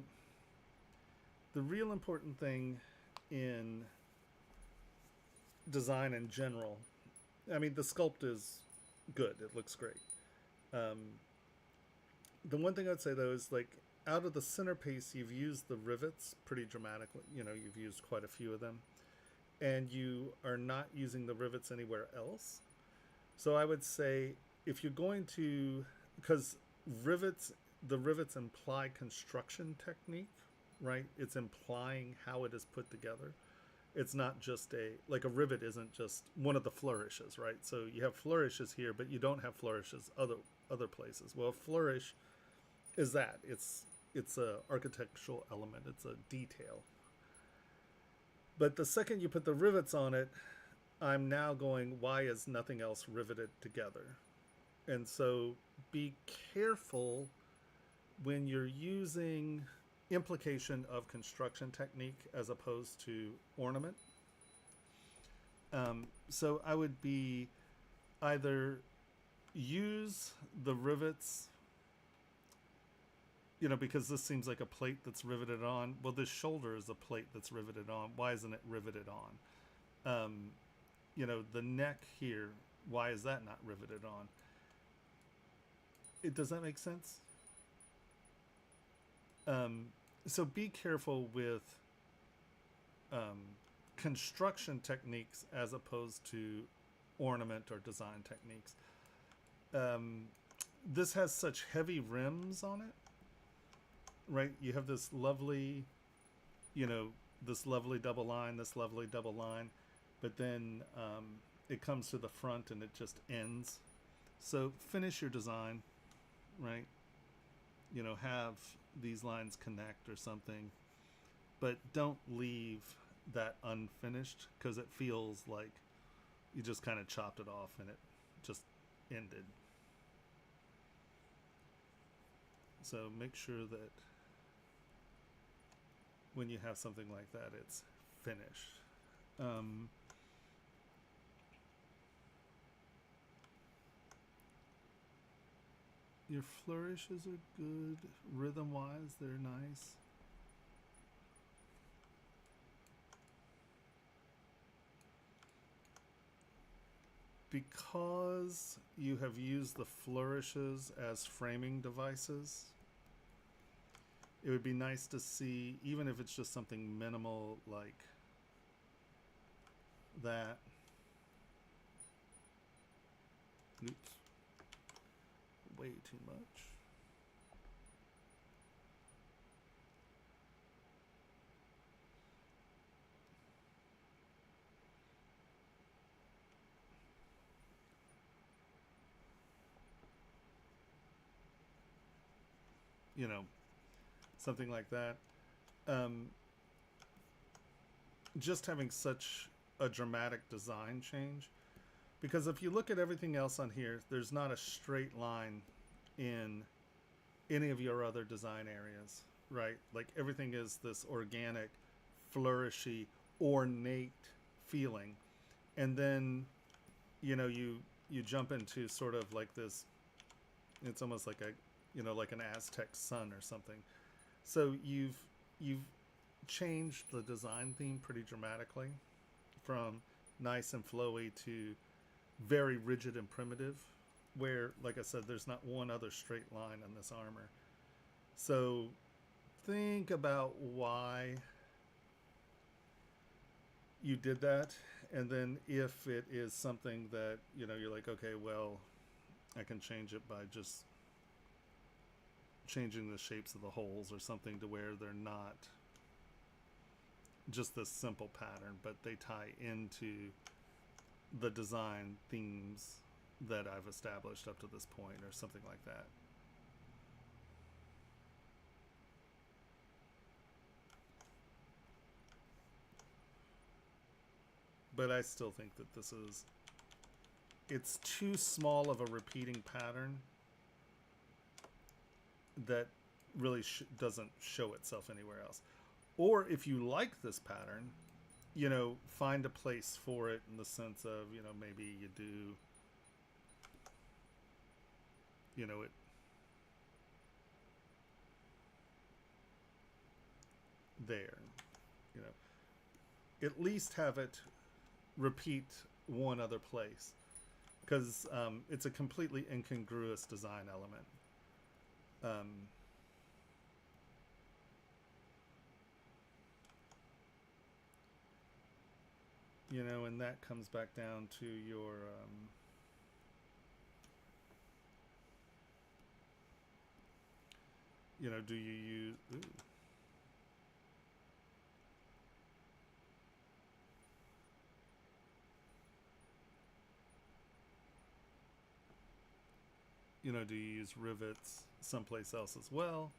the real important thing in design in general, I mean, the sculpt is good. It looks great. The one thing I'd say though is, like, out of the centerpiece, you've used the rivets pretty dramatically. You've used quite a few of them, and you are not using the rivets anywhere else. So I would say, if you're going to, because the rivets imply construction technique, right? It's implying how it is put together. It's not just like a rivet isn't just one of the flourishes, right? So you have flourishes here, but you don't have flourishes other places. Well, a flourish is that it's a architectural element. It's a detail. But the second you put the rivets on it, I'm now going, why is nothing else riveted together? And so be careful when you're using implication of construction technique as opposed to ornament. So I would be either use the rivets, because this seems like a plate that's riveted on. Well, this shoulder is a plate that's riveted on. Why isn't it riveted on? The neck here, why is that not riveted on? Does that make sense? So be careful with construction techniques as opposed to ornament or design techniques. This has such heavy rims on it, right? You have this lovely, this lovely double line, but then it comes to the front and it just ends. So finish your design, right? Have these lines connect or something, but don't leave that unfinished, because it feels like you just kind of chopped it off and it just ended. So make sure that when you have something like that, it's finished. Your flourishes are good. Rhythm-wise, they're nice. Because you have used the flourishes as framing devices, it would be nice to see, even if it's just something minimal like that. Oops. Way too much. Something like that. Just having such a dramatic design change, because if you look at everything else on here, there's not a straight line in any of your other design areas, right? Like everything is this organic, flourishy, ornate feeling, and then you jump into sort of like this. It's almost like like an Aztec sun or something. So you've changed the design theme pretty dramatically, from nice and flowy to very rigid and primitive, where, like I said, there's not one other straight line on this armor. So think about why you did that, and then if it is something that you're like, okay, well, I can change it by just changing the shapes of the holes or something to where they're not just this simple pattern, but they tie into the design themes that I've established up to this point, or something like that. But I still think that it's too small of a repeating pattern that really doesn't show itself anywhere else. Or if you like this pattern, find a place for it, in the sense of, maybe you do, it there, at least have it repeat one other place, because it's a completely incongruous design element. And that comes back down to your do you use do you use rivets someplace else as well?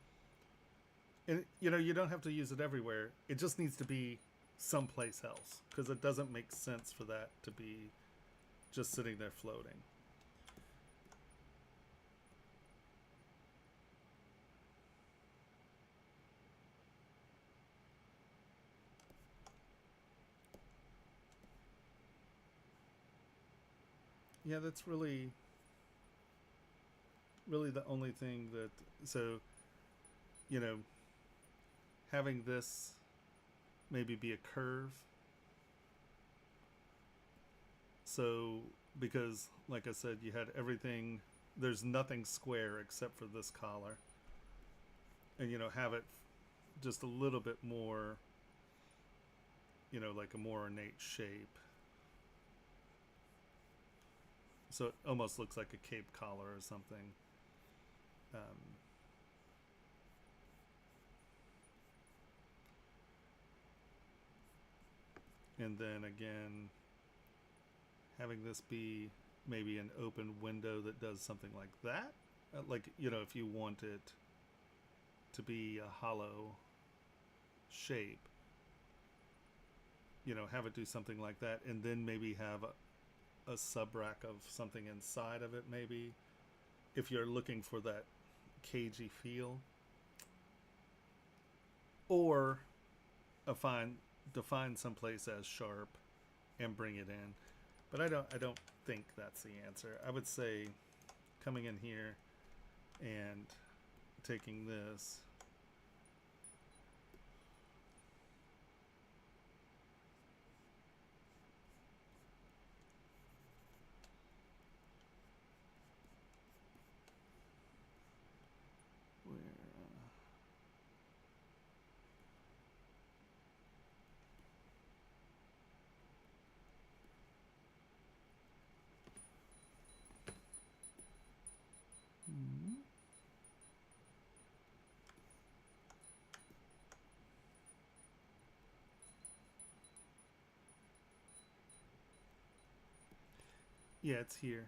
And, you don't have to use it everywhere. It just needs to be someplace else, because it doesn't make sense for that to be just sitting there floating. Yeah, that's really the only thing that, so, you know, having this maybe be a curve. So, because, like I said, you had everything, there's nothing square except for this collar. And, have it just a little bit more, like a more ornate shape. So it almost looks like a cape collar or something. And then again, having this be maybe an open window that does something like that. Like, if you want it to be a hollow shape, have it do something like that, and then maybe have a sub rack of something inside of it, maybe, if you're looking for that cagey feel. Or define someplace as sharp and bring it in. But I don't think that's the answer. I would say coming in here and taking this, where yeah, it's here.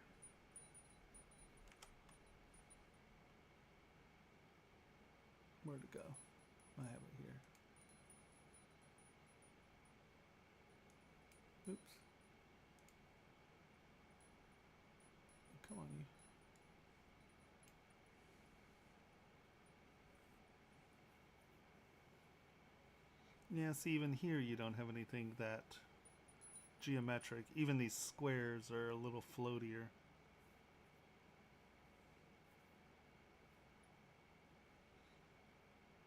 Where'd it go? I have it here. Oops. Come on, you. Yeah, see, even here you don't have anything that geometric. Even these squares are a little floatier.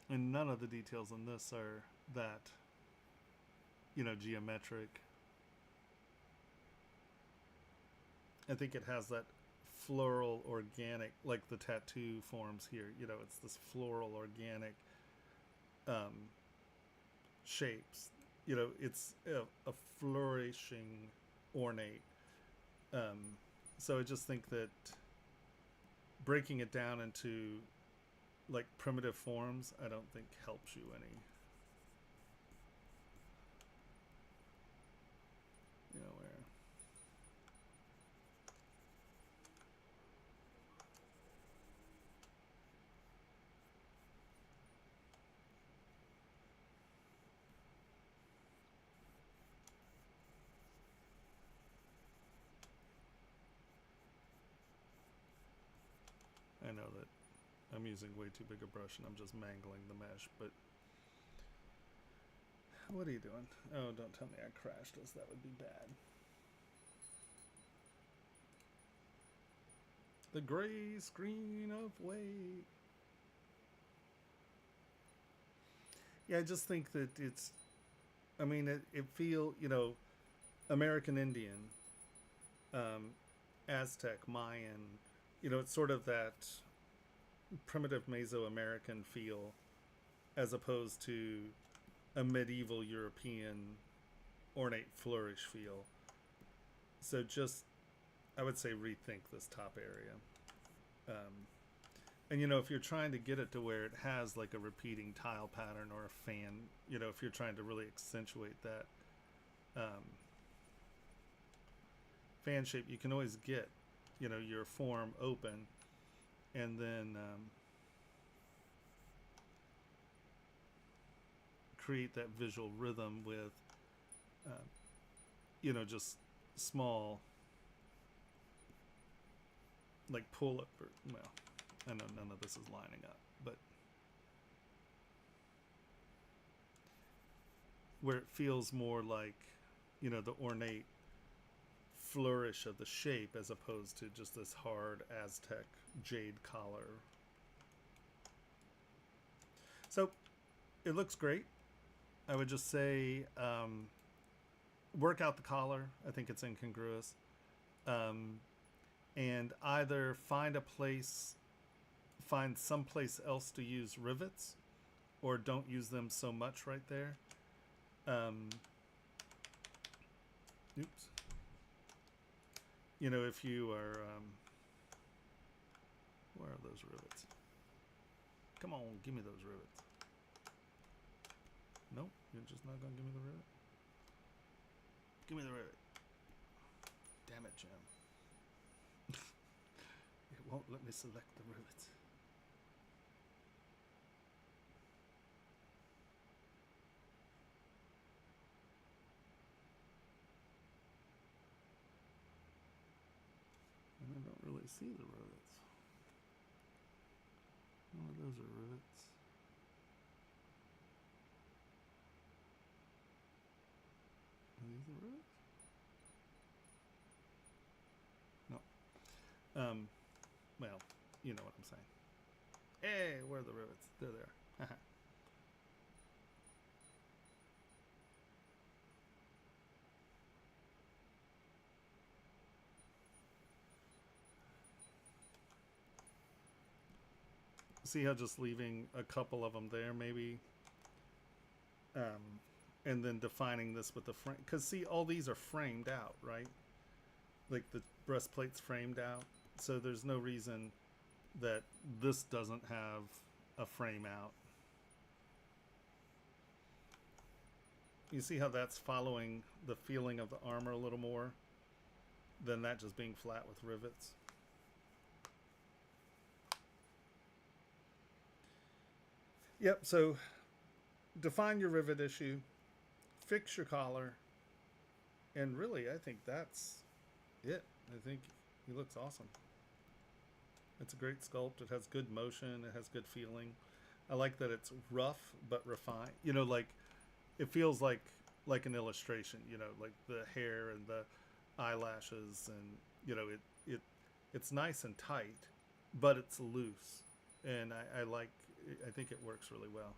And none of the details on this are that, geometric. I think it has that floral organic, like the tattoo forms here. It's this floral organic shapes. It's a flourishing ornate. So I just think that breaking it down into like primitive forms, I don't think helps you any. Where I know that I'm using way too big a brush and I'm just mangling the mesh, but what are you doing? Oh, don't tell me I crashed us. That would be bad. The gray screen of weight. Yeah, I just think that it's, I mean, it feel, American Indian, Aztec, Mayan, it's sort of that primitive Mesoamerican feel as opposed to a medieval European ornate flourish feel. So just, I would say, rethink this top area. And if you're trying to get it to where it has like a repeating tile pattern or a fan, if you're trying to really accentuate that fan shape, you can always get, your form open and then create that visual rhythm with, uh, just small, like pull up, or, well, I know none of this is lining up, but where it feels more like, the ornate flourish of the shape as opposed to just this hard Aztec jade collar. So it looks great. I would just say work out the collar. I think it's incongruous. And either find someplace else to use rivets, or don't use them so much right there. Oops. If you are, where are those rivets? Come on, give me those rivets. Nope, you're just not gonna give me the rivet? Give me the rivet. Damn it, Jim. It won't let me select the rivets. And I don't really see the rivets. Oh, those are rivets. Are these the rivets? No. Well, you know what I'm saying. Hey, where are the rivets? There they are. See how just leaving a couple of them there, maybe, and then defining this with the frame. Because see, all these are framed out, right? Like the breastplate's framed out, so there's no reason that this doesn't have a frame out. You see how that's following the feeling of the armor a little more than that just being flat with rivets. Yep, so define your rivet issue, fix your collar, and really I think that's it. I think he looks awesome. It's a great sculpt. It has good motion. It has good feeling. I like that it's rough but refined. Like it feels like an illustration. Like the hair and the eyelashes, and it's nice and tight, but it's loose, and I think it works really well.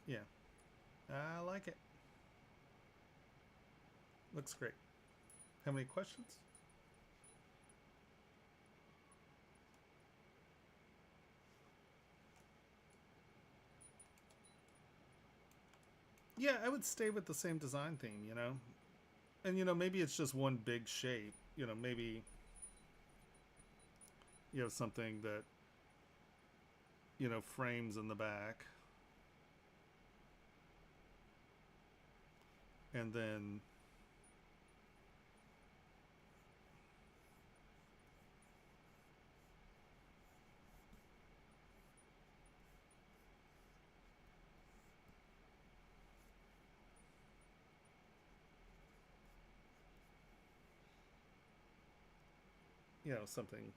Yeah, I like it. Looks great. Have any questions? Yeah, I would stay with the same design theme, And, maybe it's just one big shape. Maybe something that, frames in the back. And then something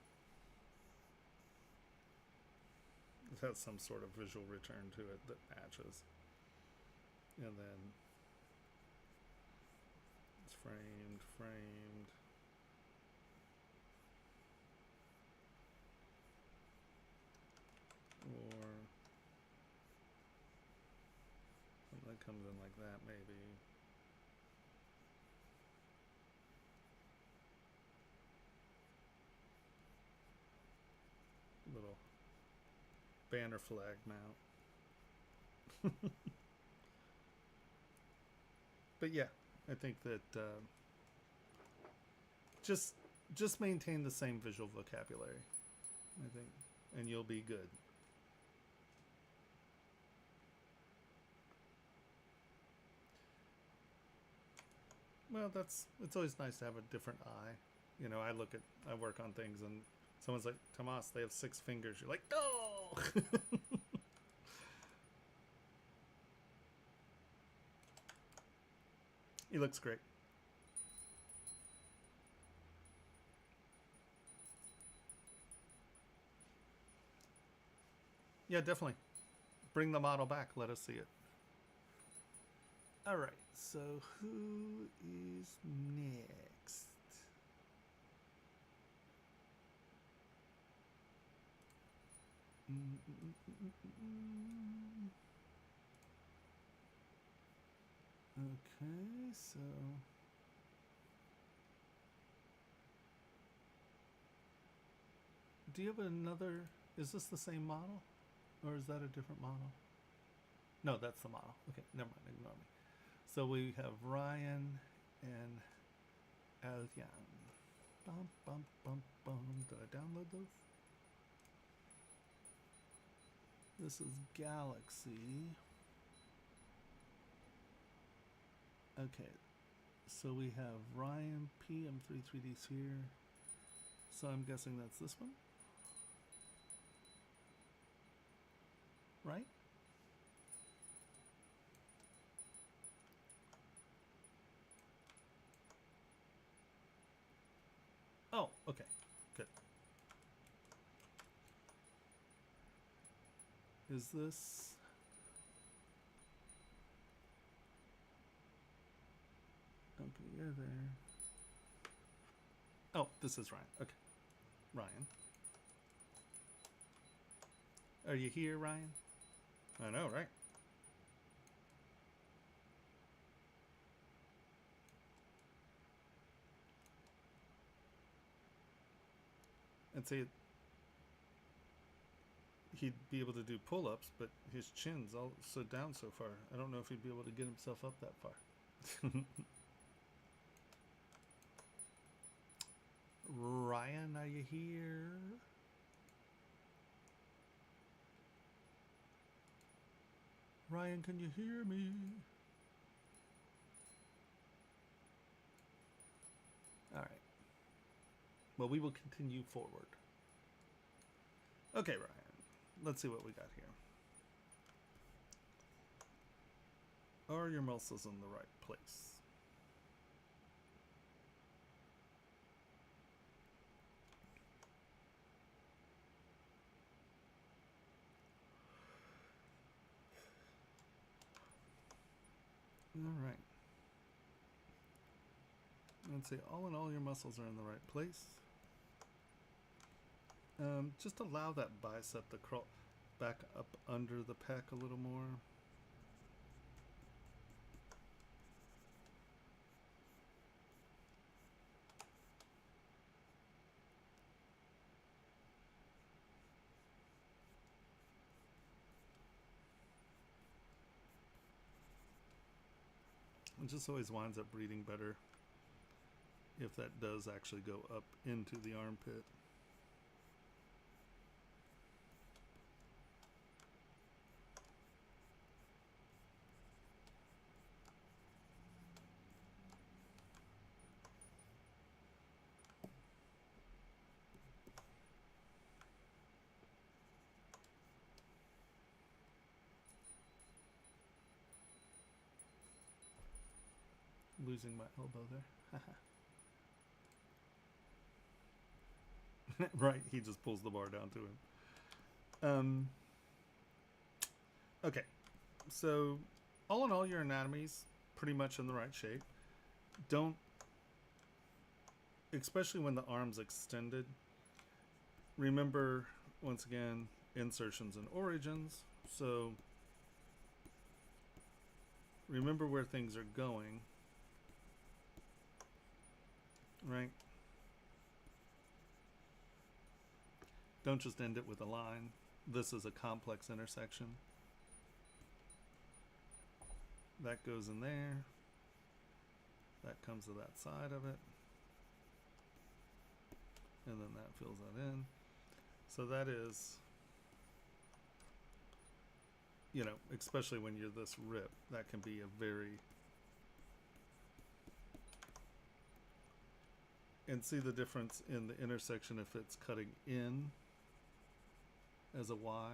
that has some sort of visual return to it that matches. And then it's framed. Or something that comes in like that, maybe. Little banner flag mount. But yeah, I think that just maintain the same visual vocabulary, I think, and you'll be good. Well, it's always nice to have a different eye. You know, I work on things and someone's like, Tomas, they have 6 fingers. You're like, no! He looks great. Yeah, definitely. Bring the model back. Let us see it. All right. So who is next? Okay, so do you have another? Is this the same model, or is that a different model? No, that's the model. Okay, never mind. Ignore me. So we have Ryan and Alyan. Bum bum bum bum. Did I download those? This is Galaxy. Okay, so we have Ryan PM33Ds here. So I'm guessing that's this one, right? Oh, okay, good. Is this? Okay, you're there. Oh, this is Ryan. Okay, Ryan. Are you here, Ryan? I know, right? And say he'd be able to do pull-ups, but his chin's all so down so far. I don't know if he'd be able to get himself up that far. Ryan, are you here? Ryan, can you hear me? All right. Well, we will continue forward. Okay, Ryan. Let's see what we got here. Are your muscles in the right place? All right. Let's see. All in all, your muscles are in the right place. Just allow that bicep to crawl back up under the pec a little more. It just always winds up breathing better if that does actually go up into the armpit. Losing my elbow there. Right, he just pulls the bar down to him. Okay, so all in all, your anatomy's pretty much in the right shape. Don't, especially when the arm's extended, remember, once again, insertions and origins. So remember where things are going, right? Don't just end it with a line. This is a complex intersection. That goes in there. That comes to that side of it. And then that fills that in. So that is, you know, especially when you're this ripped, that can be a very And see the difference in the intersection if it's cutting in as a Y.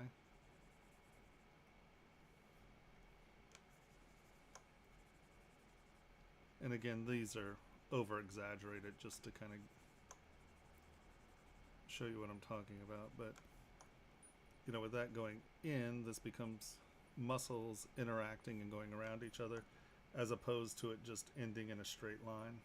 And again, these are over exaggerated just to kind of show you what I'm talking about. But, you know, with that going in, this becomes muscles interacting and going around each other, as opposed to it just ending in a straight line.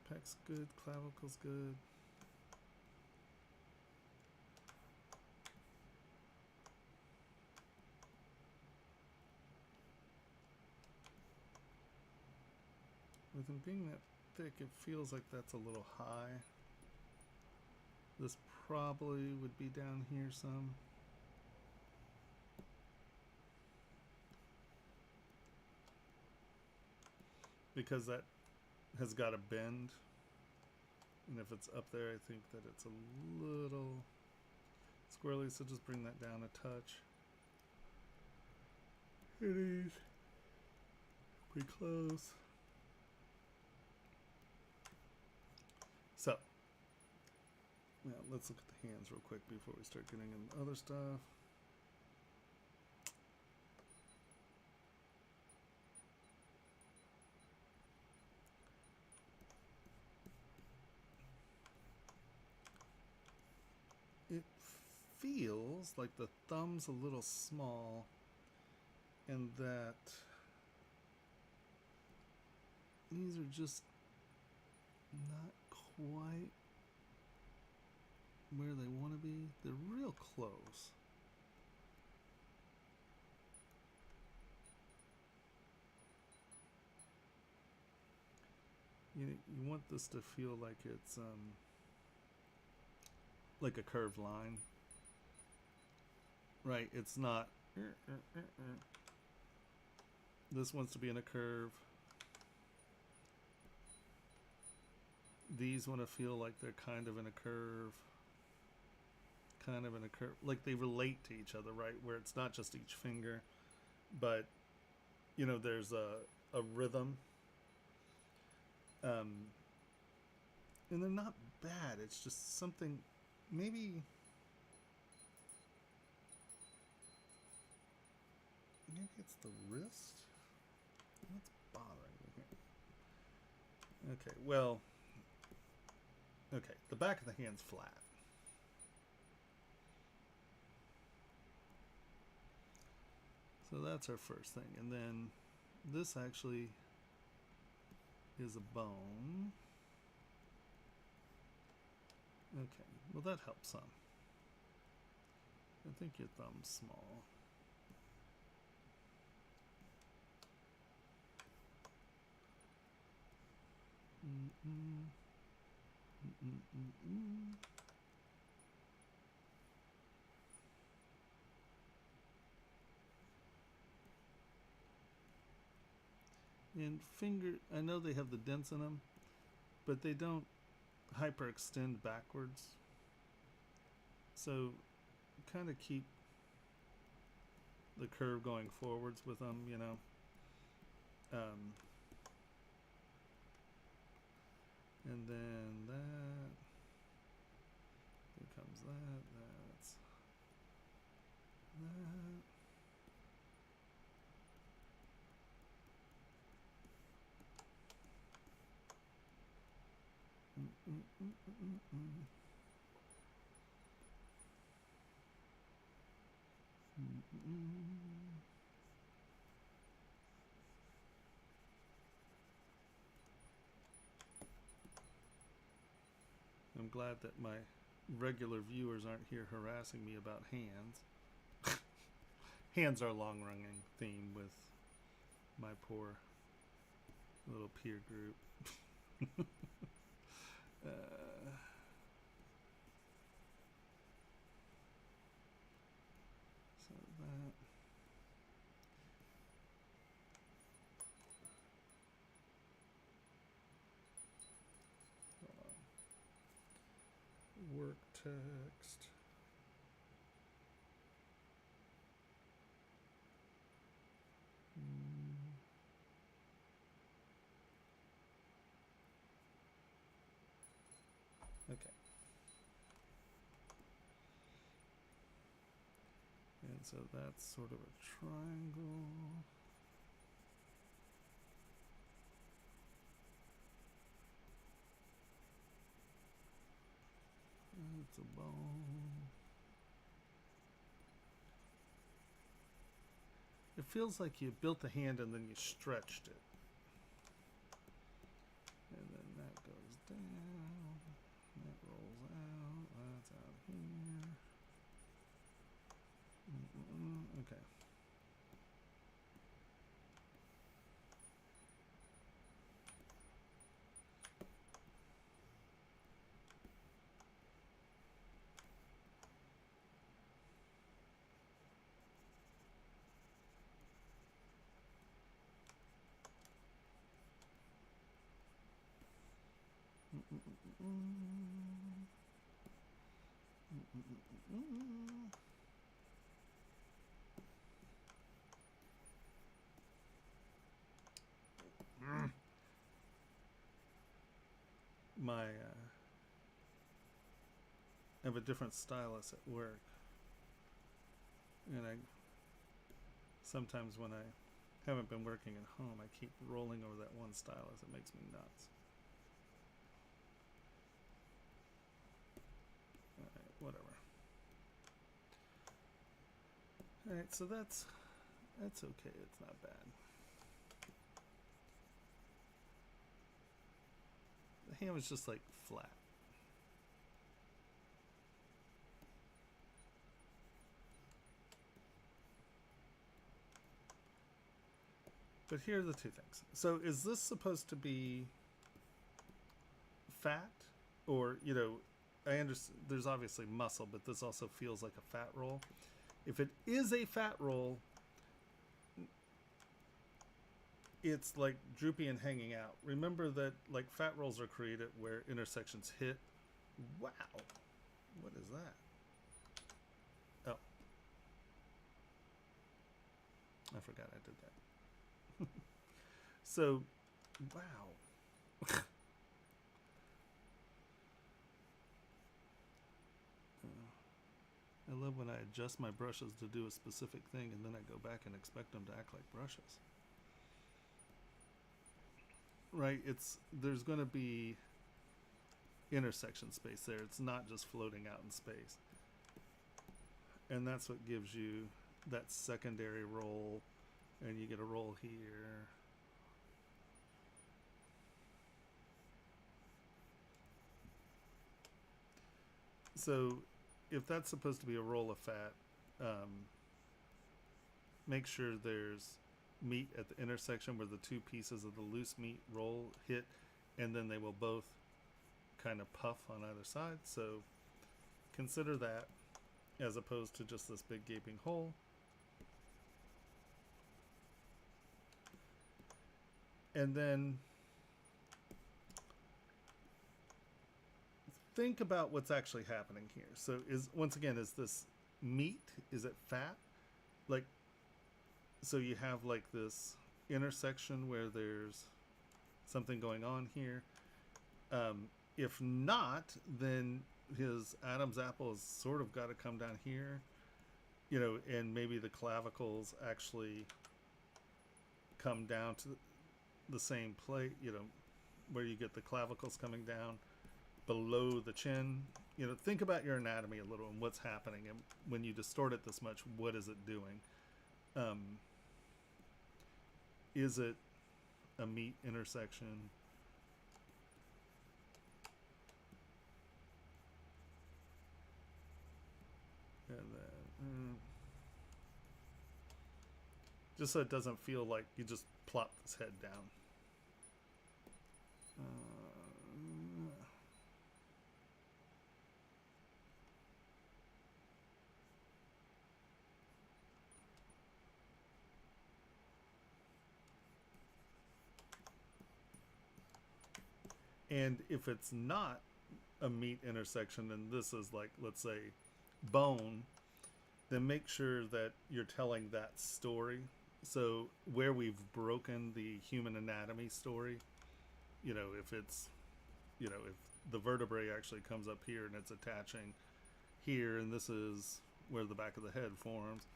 Pec's good, clavicle's good. With them being that thick, it feels like that's a little high. This probably would be down here some. Because that has got a bend. And if it's up there, I think that it's a little squirrely, so just bring that down a touch. It is pretty close. So, now let's look at the hands real quick before we start getting into other stuff. It feels like the thumb's a little small and that these are just not quite where they want to be. They're real close. You want this to feel like it's like a curved line. Right, it's not. This wants to be in a curve. These want to feel like they're kind of in a curve. Kind of in a curve. Like they relate to each other, right? Where it's not just each finger, but, you know, there's a rhythm. And they're not bad. It's just something, maybe it's the wrist. What's bothering me here? Okay, well, okay, the back of the hand's flat. So that's our first thing. And then this actually is a bone. Okay, well that helps some. I think your thumb's small. And finger, I know they have the dents in them, but they don't hyperextend backwards. So kind of keep the curve going forwards with them, you know. And then that becomes that. That's that. I'm glad that my regular viewers aren't here harassing me about hands. Hands are a long-running theme with my poor little peer group. So that. Work text. so that's sort of a triangle. It's a bone. It feels like you built the hand and then you stretched it. And then that goes down. That rolls out. That's out here. Okay. My I have a different stylus at work, and I sometimes when I haven't been working at home, I keep rolling over that one stylus. It makes me nuts. All right, whatever. All right, so that's okay. It's not bad. The hand was just like flat. But here are the two things. So is this supposed to be fat? Or, you know, I understand there's obviously muscle, but this also feels like a fat roll. If it is a fat roll, it's like droopy and hanging out. Remember that like fat rolls are created where intersections hit. Wow. What is that? Oh. I forgot I did that. So, wow. I love when I adjust my brushes to do a specific thing and then I go back and expect them to act like brushes. Right, there's going to be intersection space there. It's not just floating out in space. And that's what gives you that secondary roll, and you get a roll here. So if that's supposed to be a roll of fat, make sure there's meat at the intersection where the two pieces of the loose meat roll hit, and then they will both kind of puff on either side. So consider that as opposed to just this big gaping hole. And then think about what's actually happening here. So is this meat? Is it fat? Like, so you have like this intersection where there's something going on here. If not, then his Adam's apple has sort of got to come down here, you know, and maybe the clavicles actually come down to the same plate, you know, where you get the clavicles coming down below the chin. You know, think about your anatomy a little and what's happening, and when you distort it this much, what is it doing? Is it a meat intersection? And then just so it doesn't feel like you just plop this head down. And if it's not a meat intersection and this is like, let's say, bone, then make sure that you're telling that story. So where we've broken the human anatomy story, you know, if it's, you know, if the vertebrae actually comes up here and it's attaching here, and this is where the back of the head forms,